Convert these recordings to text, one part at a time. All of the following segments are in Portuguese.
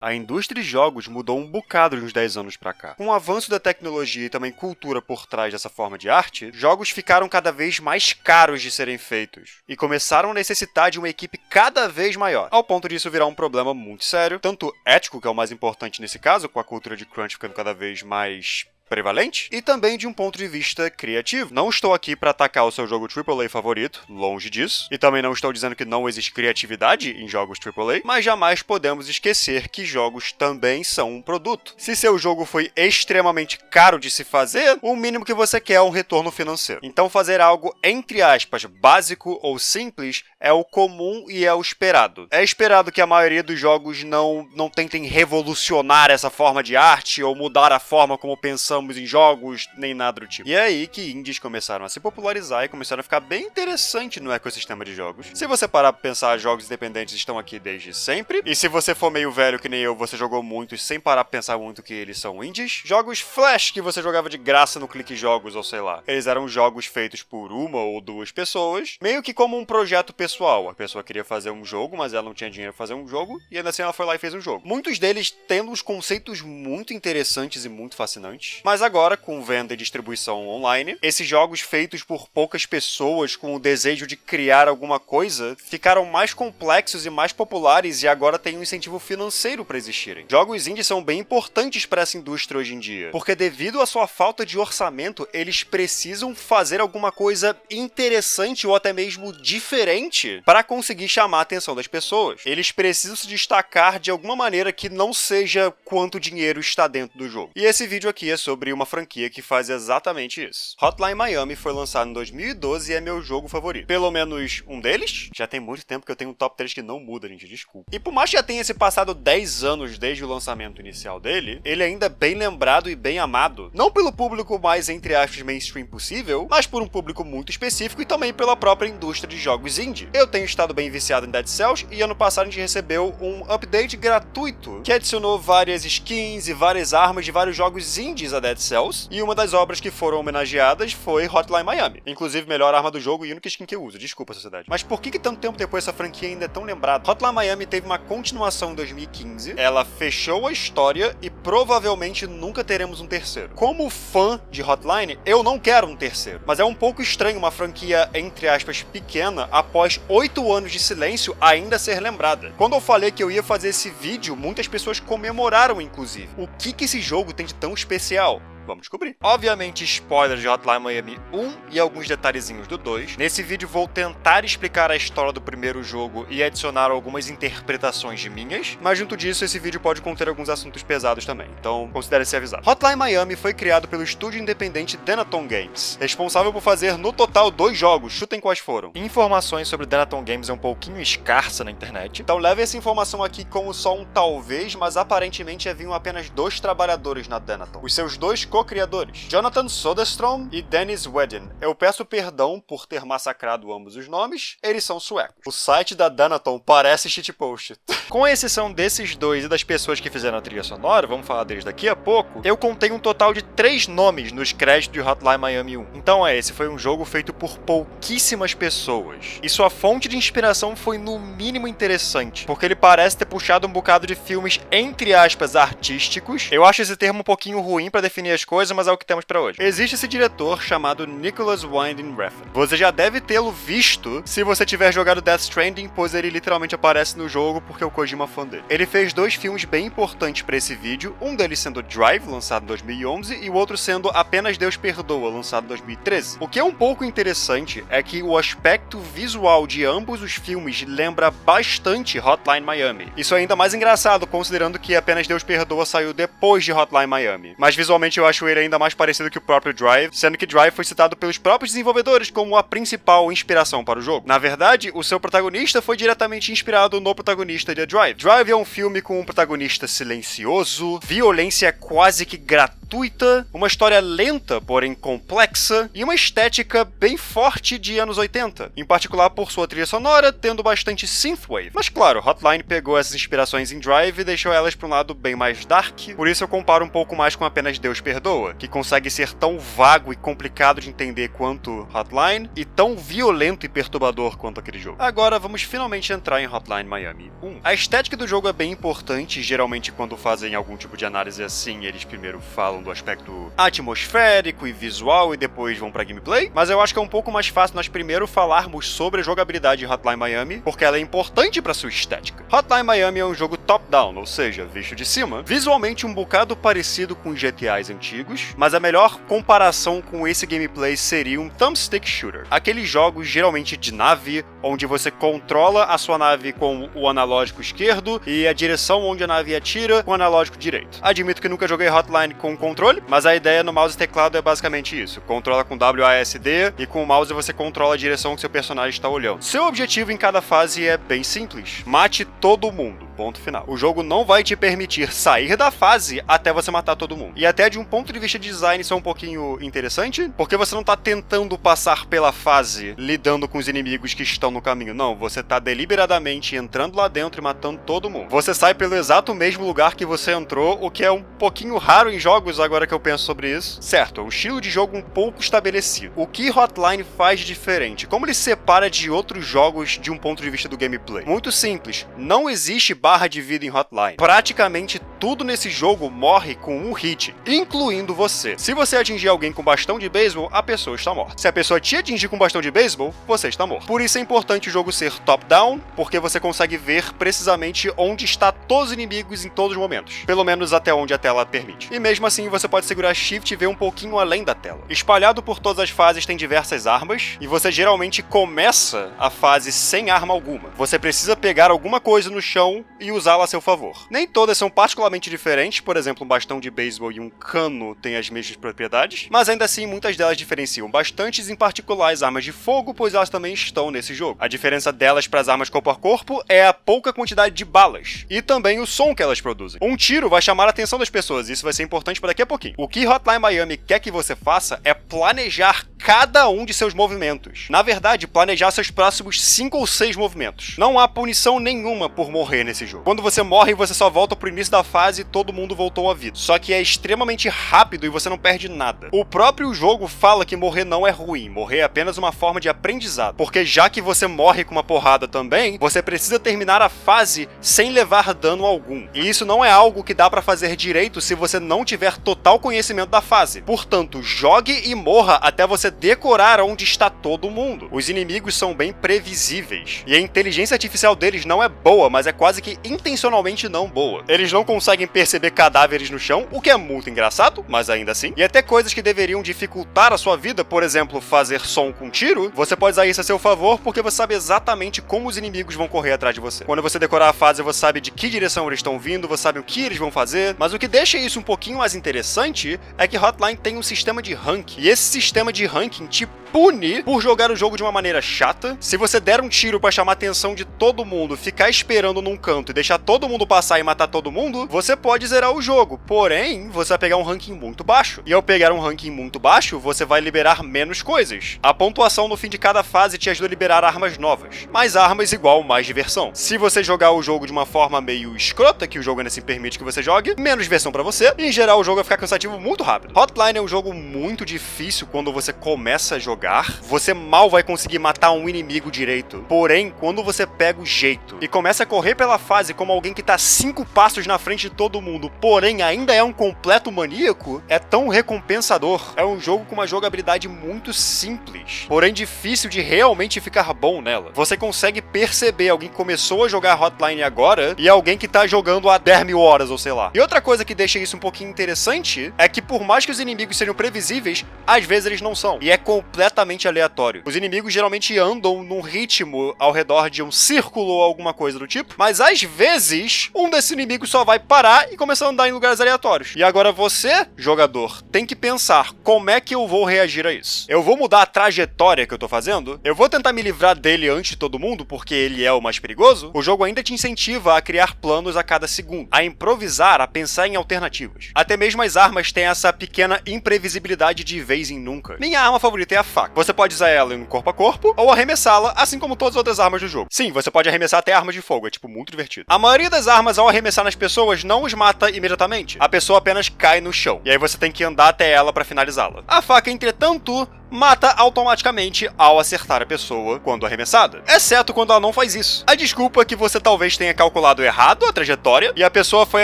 A indústria de jogos mudou um bocado de uns 10 anos pra cá. Com o avanço da tecnologia e também cultura por trás dessa forma de arte, jogos ficaram cada vez mais caros de serem feitos, e começaram a necessitar de uma equipe cada vez maior, ao ponto disso virar um problema muito sério, tanto ético, que é o mais importante nesse caso, com a cultura de crunch ficando cada vez mais prevalente, e também de um ponto de vista criativo. Não estou aqui para atacar o seu jogo AAA favorito, longe disso, e também não estou dizendo que não existe criatividade em jogos AAA, mas jamais podemos esquecer que jogos também são um produto. Se seu jogo foi extremamente caro de se fazer, o mínimo que você quer é um retorno financeiro. Então fazer algo, entre aspas, básico ou simples é o comum e é o esperado. É esperado que a maioria dos jogos não tentem revolucionar essa forma de arte ou mudar a forma como pensamos em jogos, nem nada do tipo. E é aí que indies começaram a se popularizar e começaram a ficar bem interessante no ecossistema de jogos. Se você parar pra pensar, jogos independentes estão aqui desde sempre. E se você for meio velho que nem eu, você jogou muitos sem parar pra pensar muito que eles são indies. Jogos Flash que você jogava de graça no Clique Jogos ou sei lá. Eles eram jogos feitos por uma ou duas pessoas, meio que como um projeto pessoal. A pessoa queria fazer um jogo, mas ela não tinha dinheiro pra fazer um jogo, e ainda assim ela foi lá e fez um jogo. Muitos deles tendo uns conceitos muito interessantes e muito fascinantes. Mas agora, com venda e distribuição online, esses jogos feitos por poucas pessoas com o desejo de criar alguma coisa ficaram mais complexos e mais populares e agora têm um incentivo financeiro para existirem. Jogos indie são bem importantes para essa indústria hoje em dia, porque devido à sua falta de orçamento, eles precisam fazer alguma coisa interessante ou até mesmo diferente para conseguir chamar a atenção das pessoas. Eles precisam se destacar de alguma maneira que não seja quanto dinheiro está dentro do jogo. E esse vídeo aqui é sobre uma franquia que faz exatamente isso. Hotline Miami foi lançado em 2012 e é meu jogo favorito. Pelo menos um deles. Já tem muito tempo que eu tenho um top 3 que não muda, gente, desculpa. E por mais que já tenha se passado 10 anos desde o lançamento inicial dele, ele ainda é bem lembrado e bem amado. Não pelo público mais, entre aspas, mainstream possível, mas por um público muito específico e também pela própria indústria de jogos indie. Eu tenho estado bem viciado em Dead Cells e ano passado a gente recebeu um update gratuito que adicionou várias skins e várias armas de vários jogos indies a Dead Cells, e uma das obras que foram homenageadas foi Hotline Miami. Inclusive, melhor arma do jogo e única skin que eu uso. Desculpa, sociedade. Mas por que tanto tempo depois essa franquia ainda é tão lembrada? Hotline Miami teve uma continuação em 2015, ela fechou a história e provavelmente nunca teremos um terceiro. Como fã de Hotline, eu não quero um terceiro, mas é um pouco estranho uma franquia, entre aspas, pequena, após 8 anos de silêncio, ainda ser lembrada. Quando eu falei que eu ia fazer esse vídeo, muitas pessoas comemoraram, inclusive. O que esse jogo tem de tão especial? Vamos descobrir. Obviamente, spoilers de Hotline Miami 1 e alguns detalhezinhos do 2. Nesse vídeo vou tentar explicar a história do primeiro jogo e adicionar algumas interpretações de minhas, mas junto disso esse vídeo pode conter alguns assuntos pesados também, então considere-se avisado. Hotline Miami foi criado pelo estúdio independente Dennaton Games, responsável por fazer no total 2 jogos, chutem quais foram. Informações sobre Dennaton Games é um pouquinho escassa na internet, então leve essa informação aqui como só um talvez, mas aparentemente haviam apenas 2 trabalhadores na Dennaton. Os seus 2 co-criadores, Jonathan Soderstrom e Dennis Wedin. Eu peço perdão por ter massacrado ambos os nomes, eles são suecos. O site da Dennaton parece shitpost. Com exceção desses 2 e das pessoas que fizeram a trilha sonora, vamos falar deles daqui a pouco, eu contei um total de 3 nomes nos créditos de Hotline Miami 1. Então esse foi um jogo feito por pouquíssimas pessoas. E sua fonte de inspiração foi no mínimo interessante, porque ele parece ter puxado um bocado de filmes, entre aspas, artísticos. Eu acho esse termo um pouquinho ruim para definir as coisas, mas é o que temos pra hoje. Existe esse diretor chamado Nicholas Winding Refn. Você já deve tê-lo visto se você tiver jogado Death Stranding, pois ele literalmente aparece no jogo porque o Kojima é fã dele. Ele fez 2 filmes bem importantes pra esse vídeo, um deles sendo Drive, lançado em 2011, e o outro sendo Apenas Deus Perdoa, lançado em 2013. O que é um pouco interessante é que o aspecto visual de ambos os filmes lembra bastante Hotline Miami. Isso é ainda mais engraçado, considerando que Apenas Deus Perdoa saiu depois de Hotline Miami. Mas visualmente eu acho ele ainda mais parecido que o próprio Drive, sendo que Drive foi citado pelos próprios desenvolvedores como a principal inspiração para o jogo. Na verdade, o seu protagonista foi diretamente inspirado no protagonista de Drive. Drive é um filme com um protagonista silencioso, violência quase que gratuita gratuita, uma história lenta, porém complexa, e uma estética bem forte de anos 80, em particular por sua trilha sonora, tendo bastante synthwave. Mas claro, Hotline pegou essas inspirações em Drive e deixou elas para um lado bem mais dark, por isso eu comparo um pouco mais com apenas Deus Perdoa, que consegue ser tão vago e complicado de entender quanto Hotline, e tão violento e perturbador quanto aquele jogo. Agora vamos finalmente entrar em Hotline Miami 1. A estética do jogo é bem importante, geralmente quando fazem algum tipo de análise assim, eles primeiro falam do aspecto atmosférico e visual e depois vão pra gameplay, mas eu acho que é um pouco mais fácil nós primeiro falarmos sobre a jogabilidade de Hotline Miami, porque ela é importante pra sua estética. Hotline Miami é um jogo top-down, ou seja, visto de cima, visualmente um bocado parecido com os GTAs antigos, mas a melhor comparação com esse gameplay seria um thumbstick shooter. Aqueles jogos geralmente de nave, onde você controla a sua nave com o analógico esquerdo e a direção onde a nave atira com o analógico direito. Admito que nunca joguei Hotline com controle, mas a ideia no mouse e teclado é basicamente isso. Controla com WASD e com o mouse você controla a direção que seu personagem está olhando. Seu objetivo em cada fase é bem simples. Mate todo mundo. Ponto final. O jogo não vai te permitir sair da fase até você matar todo mundo. E até de um ponto de vista de design isso é um pouquinho interessante, porque você não tá tentando passar pela fase lidando com os inimigos que estão no caminho. Não, você tá deliberadamente entrando lá dentro e matando todo mundo. Você sai pelo exato mesmo lugar que você entrou, o que é um pouquinho raro em jogos agora que eu penso sobre isso. Certo, é um estilo de jogo um pouco estabelecido. O que Hotline faz de diferente? Como ele separa de outros jogos de um ponto de vista do gameplay? Muito simples. Não existe barra de vida em Hotline. Praticamente tudo nesse jogo morre com um hit, incluindo você. Se você atingir alguém com bastão de beisebol, a pessoa está morta. Se a pessoa te atingir com bastão de beisebol, você está morto. Por isso é importante o jogo ser top-down, porque você consegue ver precisamente onde está todos os inimigos em todos os momentos. Pelo menos até onde a tela permite. E mesmo assim, você pode segurar Shift e ver um pouquinho além da tela. Espalhado por todas as fases tem diversas armas, e você geralmente começa a fase sem arma alguma. Você precisa pegar alguma coisa no chão e usá-la a seu favor. Nem todas são particularmente diferentes, por exemplo, um bastão de beisebol e um cano têm as mesmas propriedades, mas ainda assim muitas delas diferenciam bastante, em particular as armas de fogo, pois elas também estão nesse jogo. A diferença delas para as armas corpo a corpo é a pouca quantidade de balas, e também o som que elas produzem. Um tiro vai chamar a atenção das pessoas, e isso vai ser importante para daqui a pouquinho. O que Hotline Miami quer que você faça é planejar cada um de seus movimentos. Na verdade, planejar seus próximos 5 ou 6 movimentos. Não há punição nenhuma por morrer nesse jogo. Quando você morre, você só volta pro início da fase e todo mundo voltou à vida. Só que é extremamente rápido e você não perde nada. O próprio jogo fala que morrer não é ruim, morrer é apenas uma forma de aprendizado. Porque já que você morre com uma porrada também, você precisa terminar a fase sem levar dano algum. E isso não é algo que dá pra fazer direito se você não tiver total conhecimento da fase. Portanto, jogue e morra até você decorar onde está todo mundo. Os inimigos são bem previsíveis. E a inteligência artificial deles não é boa, mas é quase que intencionalmente não boa. Eles não conseguem perceber cadáveres no chão, o que é muito engraçado, mas ainda assim. E até coisas que deveriam dificultar a sua vida, por exemplo, fazer som com tiro, você pode usar isso a seu favor porque você sabe exatamente como os inimigos vão correr atrás de você. Quando você decorar a fase, você sabe de que direção eles estão vindo, você sabe o que eles vão fazer, mas o que deixa isso um pouquinho mais interessante é que Hotline tem um sistema de ranking. E esse sistema de ranking te pune por jogar o jogo de uma maneira chata. Se você der um tiro pra chamar a atenção de todo mundo, ficar esperando num canto e deixar todo mundo passar e matar todo mundo, você pode zerar o jogo. Porém, você vai pegar um ranking muito baixo. E ao pegar um ranking muito baixo, você vai liberar menos coisas. A pontuação no fim de cada fase te ajuda a liberar armas novas. Mais armas igual mais diversão. Se você jogar o jogo de uma forma meio escrota, que o jogo ainda assim permite que você jogue, menos versão pra você. E em geral o jogo vai ficar cansativo muito rápido. Hotline é um jogo muito difícil quando você começa a jogar. Você mal vai conseguir matar um inimigo direito. Porém, quando você pega o jeito e começa a correr pela fase como alguém que tá 5 passos na frente de todo mundo, porém ainda é um completo maníaco, é tão recompensador. É um jogo com uma jogabilidade muito simples, porém difícil de realmente ficar bom nela. Você consegue perceber alguém que começou a jogar Hotline agora e alguém que tá jogando há 10.000 horas, ou sei lá. E outra coisa que deixa isso um pouquinho interessante é que por mais que os inimigos sejam previsíveis, às vezes eles não são. E é completamente completamente aleatório. Os inimigos geralmente andam num ritmo ao redor de um círculo ou alguma coisa do tipo, mas às vezes um desses inimigos só vai parar e começar a andar em lugares aleatórios. E agora você, jogador, tem que pensar como é que eu vou reagir a isso. Eu vou mudar a trajetória que eu tô fazendo? Eu vou tentar me livrar dele antes de todo mundo porque ele é o mais perigoso? O jogo ainda te incentiva a criar planos a cada segundo, a improvisar, a pensar em alternativas. Até mesmo as armas têm essa pequena imprevisibilidade de vez em nunca. Minha arma favorita é a faca. Você pode usar ela em corpo a corpo ou arremessá-la, assim como todas as outras armas do jogo. Sim, você pode arremessar até armas de fogo, é tipo muito divertido. A maioria das armas, ao arremessar nas pessoas, não os mata imediatamente. A pessoa apenas cai no chão, e aí você tem que andar até ela para finalizá-la. A faca, entretanto, mata automaticamente ao acertar a pessoa quando arremessada, exceto quando ela não faz isso. A desculpa é que você talvez tenha calculado errado a trajetória e a pessoa foi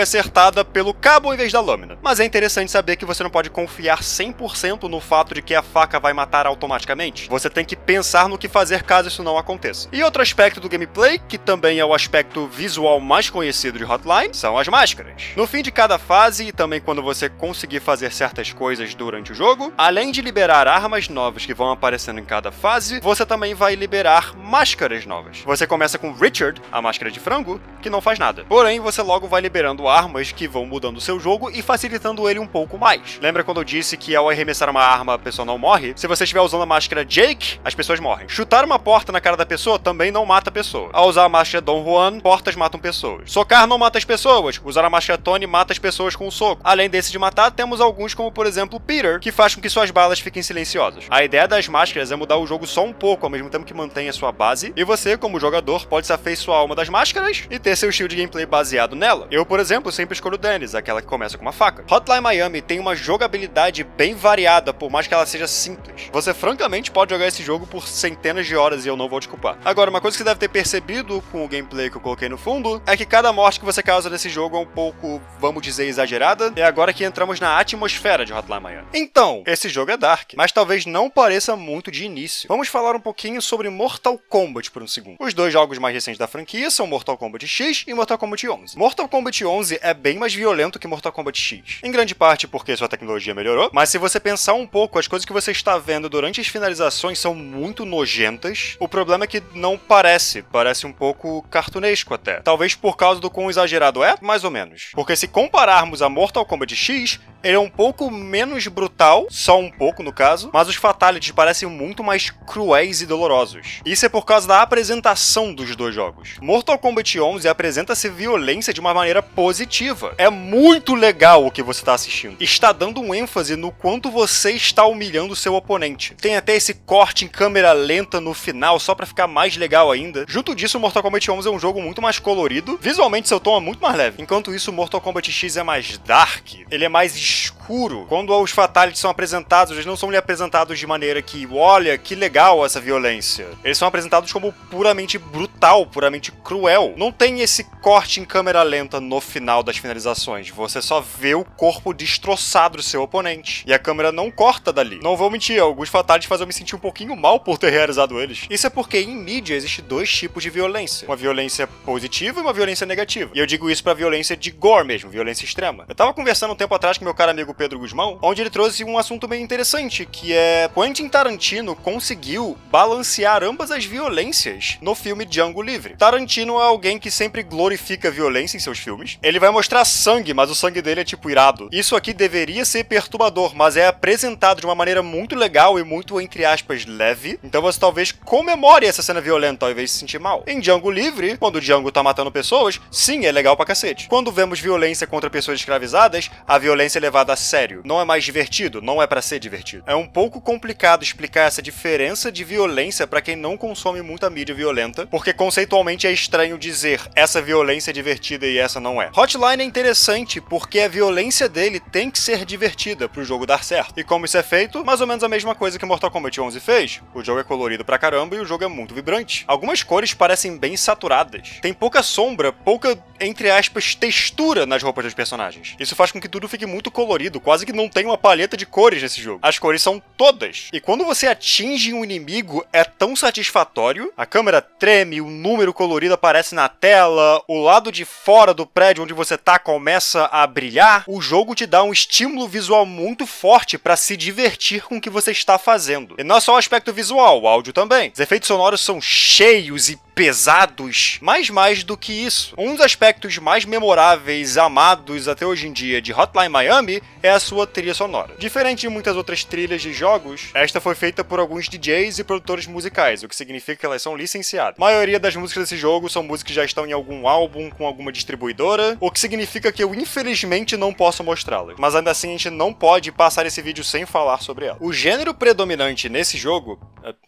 acertada pelo cabo em vez da lâmina. Mas é interessante saber que você não pode confiar 100% no fato de que a faca vai matar automaticamente. Você tem que pensar no que fazer caso isso não aconteça. E outro aspecto do gameplay, que também é o aspecto visual mais conhecido de Hotline, são as máscaras. No fim de cada fase, e também quando você conseguir fazer certas coisas durante o jogo, além de liberar armas novas que vão aparecendo em cada fase, você também vai liberar máscaras novas. Você começa com Richard, a máscara de frango, que não faz nada. Porém, você logo vai liberando armas que vão mudando o seu jogo e facilitando ele um pouco mais. Lembra quando eu disse que ao arremessar uma arma a pessoa não morre? Se você estiver usando a máscara Jake, as pessoas morrem. Chutar uma porta na cara da pessoa também não mata a pessoa. Ao usar a máscara Don Juan, portas matam pessoas. Socar não mata as pessoas. Usar a máscara Tony mata as pessoas com um soco. Além desse de matar, temos alguns como, por exemplo, Peter, que faz com que suas balas fiquem silenciosas. A ideia das máscaras é mudar o jogo só um pouco, ao mesmo tempo que mantém a sua base, e você, como jogador, pode se afeiçoar a uma das máscaras e ter seu estilo de gameplay baseado nela. Eu, por exemplo, sempre escolho Dennis, aquela que começa com uma faca. Hotline Miami tem uma jogabilidade bem variada, por mais que ela seja simples. Você, francamente, pode jogar esse jogo por centenas de horas e eu não vou te culpar. Agora, uma coisa que você deve ter percebido com o gameplay que eu coloquei no fundo, é que cada morte que você causa nesse jogo é um pouco, vamos dizer, exagerada. É agora que entramos na atmosfera de Hotline Miami. Então, esse jogo é dark, mas talvez não pareça muito de início. Vamos falar um pouquinho sobre Mortal Kombat por um segundo. Os dois jogos mais recentes da franquia são Mortal Kombat X e Mortal Kombat 11. Mortal Kombat 11 é bem mais violento que Mortal Kombat X. Em grande parte porque sua tecnologia melhorou, mas se você pensar um pouco, as coisas que você está vendo durante as finalizações são muito nojentas. O problema é que não parece um pouco cartunesco até. Talvez por causa do quão exagerado é, mais ou menos. Porque se compararmos a Mortal Kombat X, ele é um pouco menos brutal, só um pouco no caso, mas os fatalities parecem muito mais cruéis e dolorosos. Isso é por causa da apresentação dos dois jogos. Mortal Kombat 11 apresenta-se violência de uma maneira positiva. É muito legal o que você está assistindo. Está dando um ênfase no quanto você está humilhando seu oponente. Tem até esse corte em câmera lenta no final, só pra ficar mais legal ainda. Junto disso, Mortal Kombat 11 é um jogo muito mais colorido. Visualmente, seu tom é muito mais leve. Enquanto isso, Mortal Kombat X é mais dark. Ele é mais escuro. Quando os fatalities são apresentados, eles não são apresentados de maneira que, olha, que legal essa violência. Eles são apresentados como puramente brutal, puramente cruel. Não tem esse corte em câmera lenta no final das finalizações. Você só vê o corpo destroçado do seu oponente. E a câmera não corta dali. Não vou mentir, alguns fatalities fazem eu me sentir um pouquinho mal por ter realizado eles. Isso é porque em mídia existe dois tipos de violência. Uma violência positiva e uma violência negativa. E eu digo isso pra violência de gore mesmo, violência extrema. Eu tava conversando um tempo atrás com meu caro amigo Pedro Guzmão, onde ele trouxe um assunto bem interessante, que é Quentin Tarantino conseguiu balancear ambas as violências no filme Django Livre. Tarantino é alguém que sempre glorifica a violência em seus filmes. Ele vai mostrar sangue, mas o sangue dele é tipo irado. Isso aqui deveria ser perturbador, mas é apresentado de uma maneira muito legal e muito, entre aspas, leve. Então você talvez comemore essa cena violenta ao invés de se sentir mal. Em Django Livre, quando o Django tá matando pessoas, sim, é legal pra cacete. Quando vemos violência contra pessoas escravizadas, a violência é levada a sério. Não é mais divertido, não é pra ser divertido. É um pouco complicado explicar essa diferença de violência pra quem não consome muita mídia violenta, porque conceitualmente é estranho dizer essa violência é divertida e essa não é. Hotline é interessante porque a violência dele tem que ser divertida pro jogo dar certo. E como isso é feito, mais ou menos a mesma coisa que Mortal Kombat 11 fez. O jogo é colorido pra caramba e o jogo é muito vibrante. Algumas cores parecem bem saturadas. Tem pouca sombra, pouca, entre aspas, textura nas roupas dos personagens. Isso faz com que tudo fique muito colorido, quase que não tem uma paleta paleta de cores nesse jogo. As cores são todas. E quando você atinge um inimigo, é tão satisfatório. A câmera treme, o número colorido aparece na tela, o lado de fora do prédio onde você tá começa a brilhar. O jogo te dá um estímulo visual muito forte para se divertir com o que você está fazendo. E não é só o aspecto visual, o áudio também. Os efeitos sonoros são cheios e pesados, mas mais do que isso. Um dos aspectos mais memoráveis, amados até hoje em dia de Hotline Miami é a sua trilha sonora. Diferente de muitas outras trilhas de jogos, esta foi feita por alguns DJs e produtores musicais, o que significa que elas são licenciadas. A maioria das músicas desse jogo são músicas que já estão em algum álbum com alguma distribuidora, o que significa que eu infelizmente não posso mostrá-las. Mas ainda assim a gente não pode passar esse vídeo sem falar sobre ela. O gênero predominante nesse jogo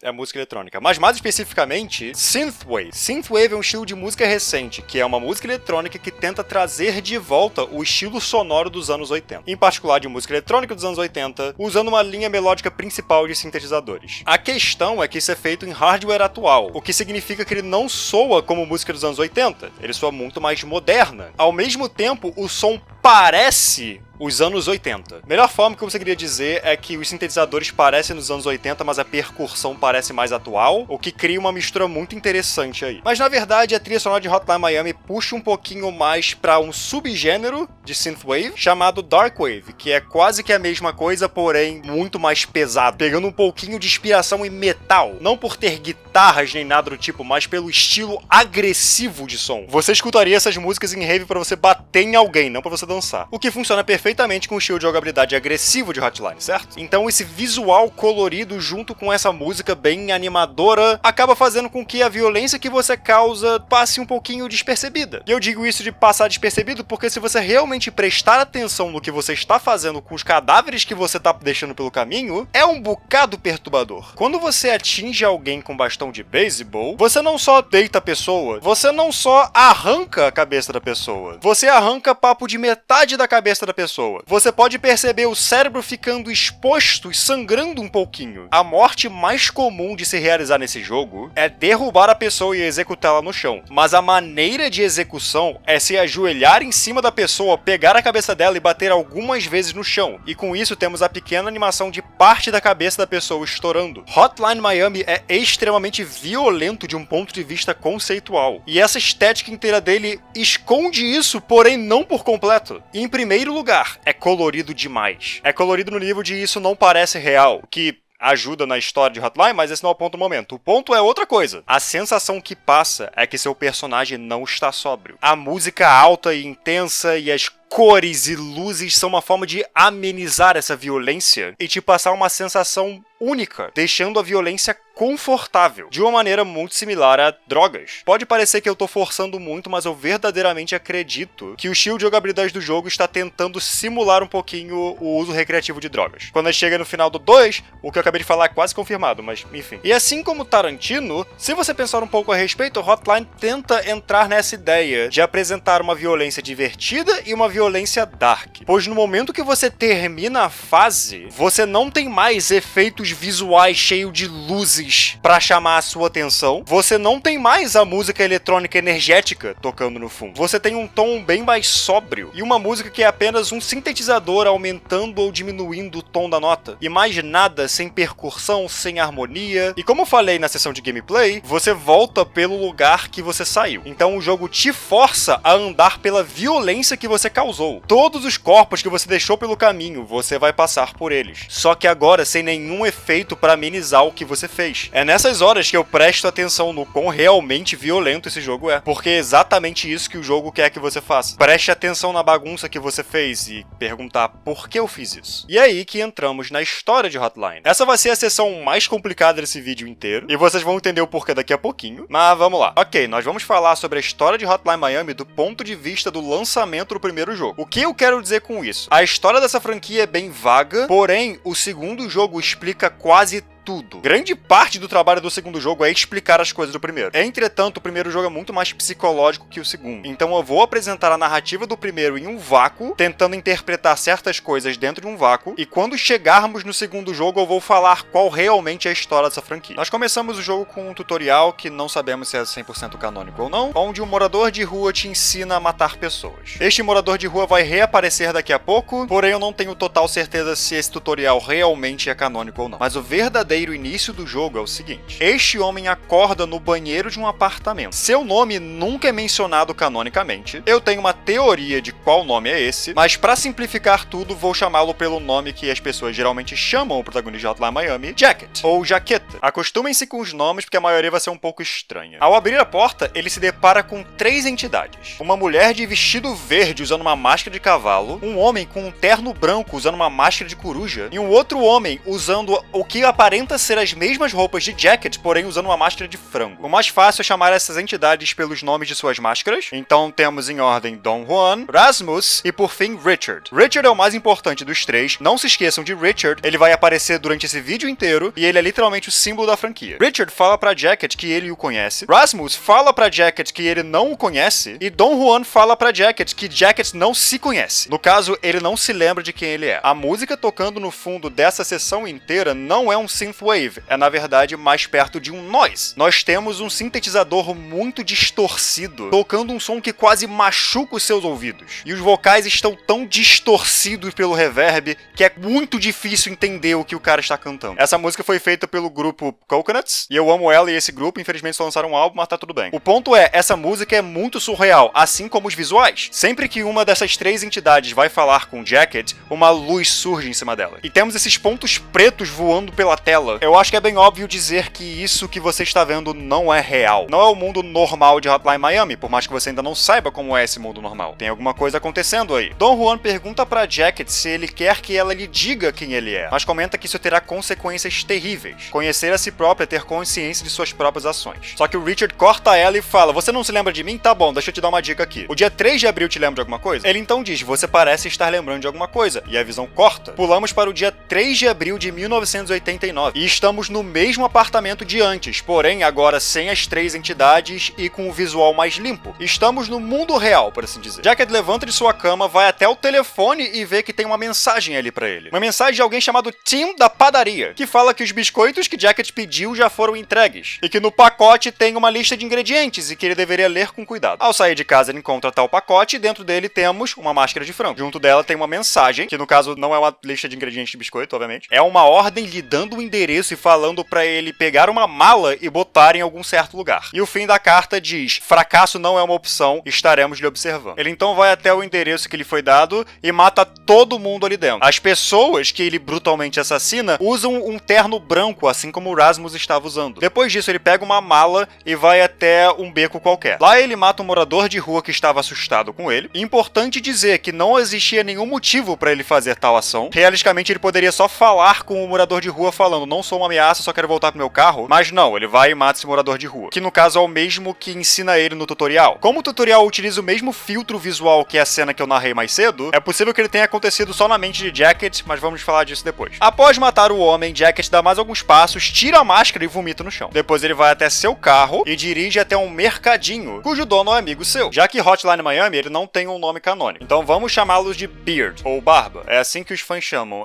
é música eletrônica, mas mais especificamente Synthwave. Synthwave é um estilo de música recente, que é uma música eletrônica que tenta trazer de volta o estilo sonoro dos anos 80. Em particular de música eletrônica dos anos 80, usando uma linha melódica principal de sintetizadores. A questão é que isso é feito em hardware atual, o que significa que ele não soa como música dos anos 80, ele soa muito mais moderna. Ao mesmo tempo, o som parece os anos 80. Melhor forma que eu conseguiria dizer é que os sintetizadores parecem nos anos 80, mas a percussão parece mais atual, o que cria uma mistura muito interessante aí. Mas na verdade, a trilha sonora de Hotline Miami puxa um pouquinho mais para um subgênero de synthwave chamado Darkwave, que é quase que a mesma coisa, porém muito mais pesado, pegando um pouquinho de inspiração em metal, não por ter guitarras nem nada do tipo, mas pelo estilo agressivo de som. Você escutaria essas músicas em rave para você bater em alguém, não para você dançar. O que funciona perfeitamente com o estilo de jogabilidade agressivo de Hotline, certo? Então esse visual colorido junto com essa música bem animadora acaba fazendo com que a violência que você causa passe um pouquinho despercebida. E eu digo isso de passar despercebido porque se você realmente prestar atenção no que você está fazendo com os cadáveres que você está deixando pelo caminho, é um bocado perturbador. Quando você atinge alguém com bastão de beisebol, você não só deita a pessoa, você não só arranca a cabeça da pessoa, você arranca papo de metade da cabeça da pessoa. Você pode perceber o cérebro ficando exposto e sangrando um pouquinho. A morte mais comum de se realizar nesse jogo é derrubar a pessoa e executá-la no chão. Mas a maneira de execução é se ajoelhar em cima da pessoa, pegar a cabeça dela e bater algumas vezes no chão. E com isso temos a pequena animação de parte da cabeça da pessoa estourando. Hotline Miami é extremamente violento de um ponto de vista conceitual. E essa estética inteira dele esconde isso, porém não por completo. Em primeiro lugar, é colorido demais. É colorido no nível de isso não parece real, que ajuda na história de Hotline, mas esse não é o ponto do momento. O ponto é outra coisa. A sensação que passa é que seu personagem não está sóbrio. A música alta e intensa e as cores e luzes são uma forma de amenizar essa violência e te passar uma sensação única, deixando a violência confortável, de uma maneira muito similar a drogas. Pode parecer que eu tô forçando muito, mas eu verdadeiramente acredito que o estilo de jogabilidade do jogo está tentando simular um pouquinho o uso recreativo de drogas. Quando a gente chega no final do 2, o que eu acabei de falar é quase confirmado, mas enfim. E assim como Tarantino, se você pensar um pouco a respeito, Hotline tenta entrar nessa ideia de apresentar uma violência divertida e uma violência dark. Pois no momento que você termina a fase, você não tem mais efeitos visuais cheios de luzes para chamar a sua atenção. Você não tem mais a música eletrônica energética tocando no fundo. Você tem um tom bem mais sóbrio e uma música que é apenas um sintetizador aumentando ou diminuindo o tom da nota. E mais nada, sem percussão, sem harmonia. E como eu falei na sessão de gameplay, você volta pelo lugar que você saiu. Então o jogo te força a andar pela violência que você causou. Todos os corpos que você deixou pelo caminho, você vai passar por eles. Só que agora sem nenhum efeito para amenizar o que você fez. É nessas horas que eu presto atenção no quão realmente violento esse jogo é. Porque é exatamente isso que o jogo quer que você faça. Preste atenção na bagunça que você fez e perguntar por que eu fiz isso. E é aí que entramos na história de Hotline. Essa vai ser a seção mais complicada desse vídeo inteiro. E vocês vão entender o porquê daqui a pouquinho. Mas vamos lá. Ok, nós vamos falar sobre a história de Hotline Miami do ponto de vista do lançamento do primeiro jogo. O que eu quero dizer com isso? A história dessa franquia é bem vaga, porém, o segundo jogo explica quase tudo. Grande parte do trabalho do segundo jogo é explicar as coisas do primeiro. Entretanto, o primeiro jogo é muito mais psicológico que o segundo. Então eu vou apresentar a narrativa do primeiro em um vácuo, tentando interpretar certas coisas dentro de um vácuo, e quando chegarmos no segundo jogo eu vou falar qual realmente é a história dessa franquia. Nós começamos o jogo com um tutorial que não sabemos se é 100% canônico ou não, onde um morador de rua te ensina a matar pessoas. Este morador de rua vai reaparecer daqui a pouco, porém eu não tenho total certeza se esse tutorial realmente é canônico ou não. Mas o verdadeiro início do jogo é o seguinte: este homem acorda no banheiro de um apartamento. Seu nome nunca é mencionado canonicamente. Eu tenho uma teoria de qual nome é esse, mas para simplificar tudo, vou chamá-lo pelo nome que as pessoas geralmente chamam o protagonista de Hotline Miami, Jacket, ou Jaqueta. Acostumem-se com os nomes porque a maioria vai ser um pouco estranha. Ao abrir a porta, ele se depara com 3 entidades. Uma mulher de vestido verde usando uma máscara de cavalo, um homem com um terno branco usando uma máscara de coruja, e um outro homem usando o que aparenta ser as mesmas roupas de Jacket, porém usando uma máscara de frango. O mais fácil é chamar essas entidades pelos nomes de suas máscaras. Então temos em ordem Don Juan, Rasmus e por fim Richard. Richard é o mais importante dos 3. Não se esqueçam de Richard, ele vai aparecer durante esse vídeo inteiro e ele é literalmente o símbolo da franquia. Richard fala pra Jacket que ele o conhece, Rasmus fala pra Jacket que ele não o conhece e Don Juan fala pra Jacket que Jacket não se conhece. No caso, ele não se lembra de quem ele é. A música tocando no fundo dessa sessão inteira não é um synthwave, é na verdade mais perto de um noise. Nós temos um sintetizador muito distorcido, tocando um som que quase machuca os seus ouvidos. E os vocais estão tão distorcidos pelo reverb que é muito difícil entender o que o cara está cantando. Essa música foi feita pelo grupo Coconuts, e eu amo ela e esse grupo, infelizmente só lançaram um álbum, mas tá tudo bem. O ponto é, essa música é muito surreal, assim como os visuais. Sempre que uma dessas 3 entidades vai falar com Jacket, uma luz surge em cima dela. E temos esses pontos pretos voando pela tela. Eu acho que é bem óbvio dizer que isso que você está vendo não é real. Não é o mundo normal de Hotline Miami, por mais que você ainda não saiba como é esse mundo normal. Tem alguma coisa acontecendo aí. Don Juan pergunta pra Jacket se ele quer que ela lhe diga quem ele é, mas comenta que isso terá consequências terríveis. Conhecer a si própria é ter consciência de suas próprias ações. Só que o Richard corta ela e fala: você não se lembra de mim? Tá bom, deixa eu te dar uma dica aqui. O dia 3 de abril te lembra de alguma coisa? Ele então diz: você parece estar lembrando de alguma coisa. E a visão corta. Pulamos para o dia 3 de abril de 1989. E estamos no mesmo apartamento de antes, porém agora sem as 3 entidades e com o visual mais limpo. Estamos no mundo real, por assim dizer. Jacket levanta de sua cama, vai até o telefone e vê que tem uma mensagem ali pra ele. Uma mensagem de alguém chamado Tim da padaria, que fala que os biscoitos que Jacket pediu já foram entregues, e que no pacote tem uma lista de ingredientes e que ele deveria ler com cuidado. Ao sair de casa ele encontra tal pacote e dentro dele temos uma máscara de frango. Junto dela tem uma mensagem, que no caso não é uma lista de ingredientes de biscoito, obviamente. É uma ordem lhe dando o endereço e falando pra ele pegar uma mala e botar em algum certo lugar. E o fim da carta diz: fracasso não é uma opção, estaremos lhe observando. Ele então vai até o endereço que lhe foi dado e mata todo mundo ali dentro. As pessoas que ele brutalmente assassina usam um terno branco, assim como o Rasmus estava usando. Depois disso ele pega uma mala e vai até um beco qualquer. Lá ele mata um morador de rua que estava assustado com ele. Importante dizer que não existia nenhum motivo para ele fazer tal ação. Realisticamente ele poderia só falar com o morador de rua falando: não sou uma ameaça, só quero voltar pro meu carro. Mas não, ele vai e mata esse morador de rua, que no caso é o mesmo que ensina ele no tutorial. Como o tutorial utiliza o mesmo filtro visual que a cena que eu narrei mais cedo, é possível que ele tenha acontecido só na mente de Jacket, mas vamos falar disso depois. Após matar o homem, Jacket dá mais alguns passos, tira a máscara e vomita no chão. Depois ele vai até seu carro e dirige até um mercadinho, cujo dono é amigo seu. Já que Hotline Miami ele não tem um nome canônico, então vamos chamá-los de Beard, ou Barba. É assim que os fãs chamam.